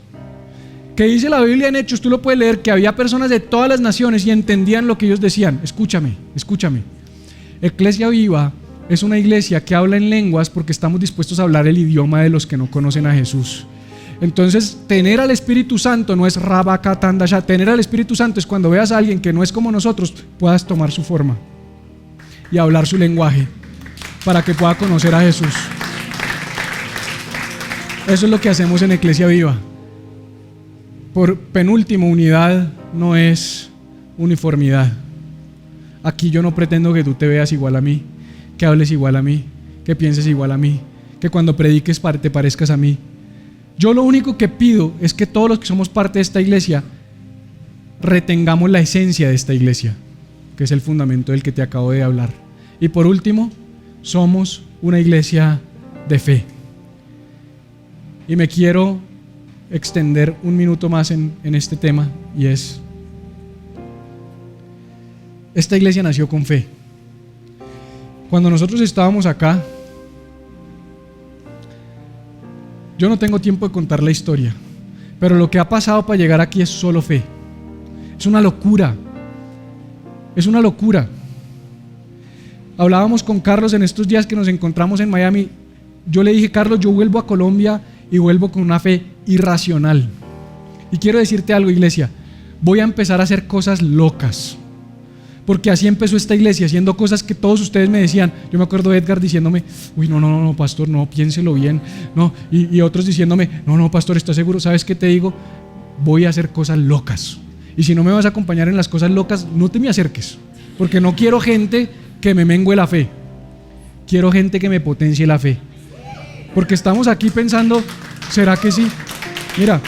Que dice la Biblia en Hechos, tú lo puedes leer, que había personas de todas las naciones y entendían lo que ellos decían. Escúchame. Iglesia Viva es una iglesia que habla en lenguas porque estamos dispuestos a hablar el idioma de los que no conocen a Jesús. Entonces, tener al Espíritu Santo no es rabacatandasha. Tener al Espíritu Santo es cuando veas a alguien que no es como nosotros, puedas tomar su forma y hablar su lenguaje para que pueda conocer a Jesús. Eso es lo que hacemos en Iglesia Viva. Por penúltimo, unidad no es uniformidad. Aquí yo no pretendo que tú te veas igual a mí, que hables igual a mí, que pienses igual a mí, que cuando prediques te parezcas a mí. Yo lo único que pido es que todos los que somos parte de esta iglesia retengamos la esencia de esta iglesia, que es el fundamento del que te acabo de hablar. Y por último, somos una iglesia de fe. Y me quiero extender un minuto más en este tema, y es: esta iglesia nació con fe. Cuando nosotros estábamos acá, yo no tengo tiempo de contar la historia, pero lo que ha pasado para llegar aquí es solo fe. Es una locura. Es una locura. Hablábamos con Carlos en estos días que nos encontramos en Miami. Yo le dije, Carlos, yo vuelvo a Colombia y vuelvo con una fe irracional. Y quiero decirte algo, iglesia, voy a empezar a hacer cosas locas, porque así empezó esta iglesia, haciendo cosas que todos ustedes me decían. Yo me acuerdo de Edgar diciéndome, uy, no, pastor, no, piénselo bien, no, y otros diciéndome, no, pastor, ¿estás seguro? ¿Sabes qué te digo? Voy a hacer cosas locas, y si no me vas a acompañar en las cosas locas, no te me acerques, porque no quiero gente que me mengue la fe, quiero gente que me potencie la fe. Porque estamos aquí pensando, ¿será que sí? Mira,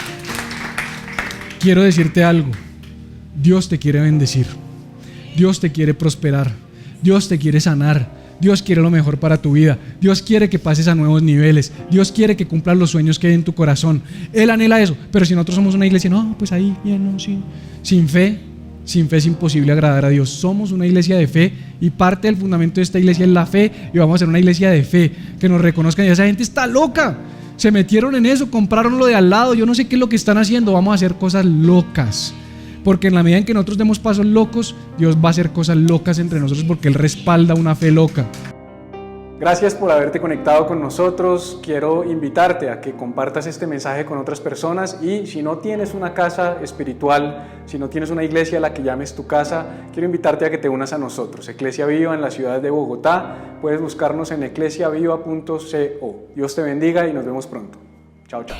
quiero decirte algo. Dios te quiere bendecir. Dios te quiere prosperar. Dios te quiere sanar. Dios quiere lo mejor para tu vida. Dios quiere que pases a nuevos niveles. Dios quiere que cumplas los sueños que hay en tu corazón. Él anhela eso. Pero si nosotros somos una iglesia, no, pues ahí, bien, no, sí. Sin fe es imposible agradar a Dios. Somos una iglesia de fe y parte del fundamento de esta iglesia es la fe, y vamos a ser una iglesia de fe, que nos reconozcan. Y esa gente está loca. Se metieron en eso, compraron lo de al lado. Yo no sé qué es lo que están haciendo. Vamos a hacer cosas locas. Porque en la medida en que nosotros demos pasos locos, Dios va a hacer cosas locas entre nosotros, porque Él respalda una fe loca. Gracias por haberte conectado con nosotros. Quiero invitarte a que compartas este mensaje con otras personas, y si no tienes una casa espiritual, si no tienes una iglesia a la que llames tu casa, quiero invitarte a que te unas a nosotros. Eclesia Viva en la ciudad de Bogotá. Puedes buscarnos en eclesiaviva.co. Dios te bendiga y nos vemos pronto. Chao, chao.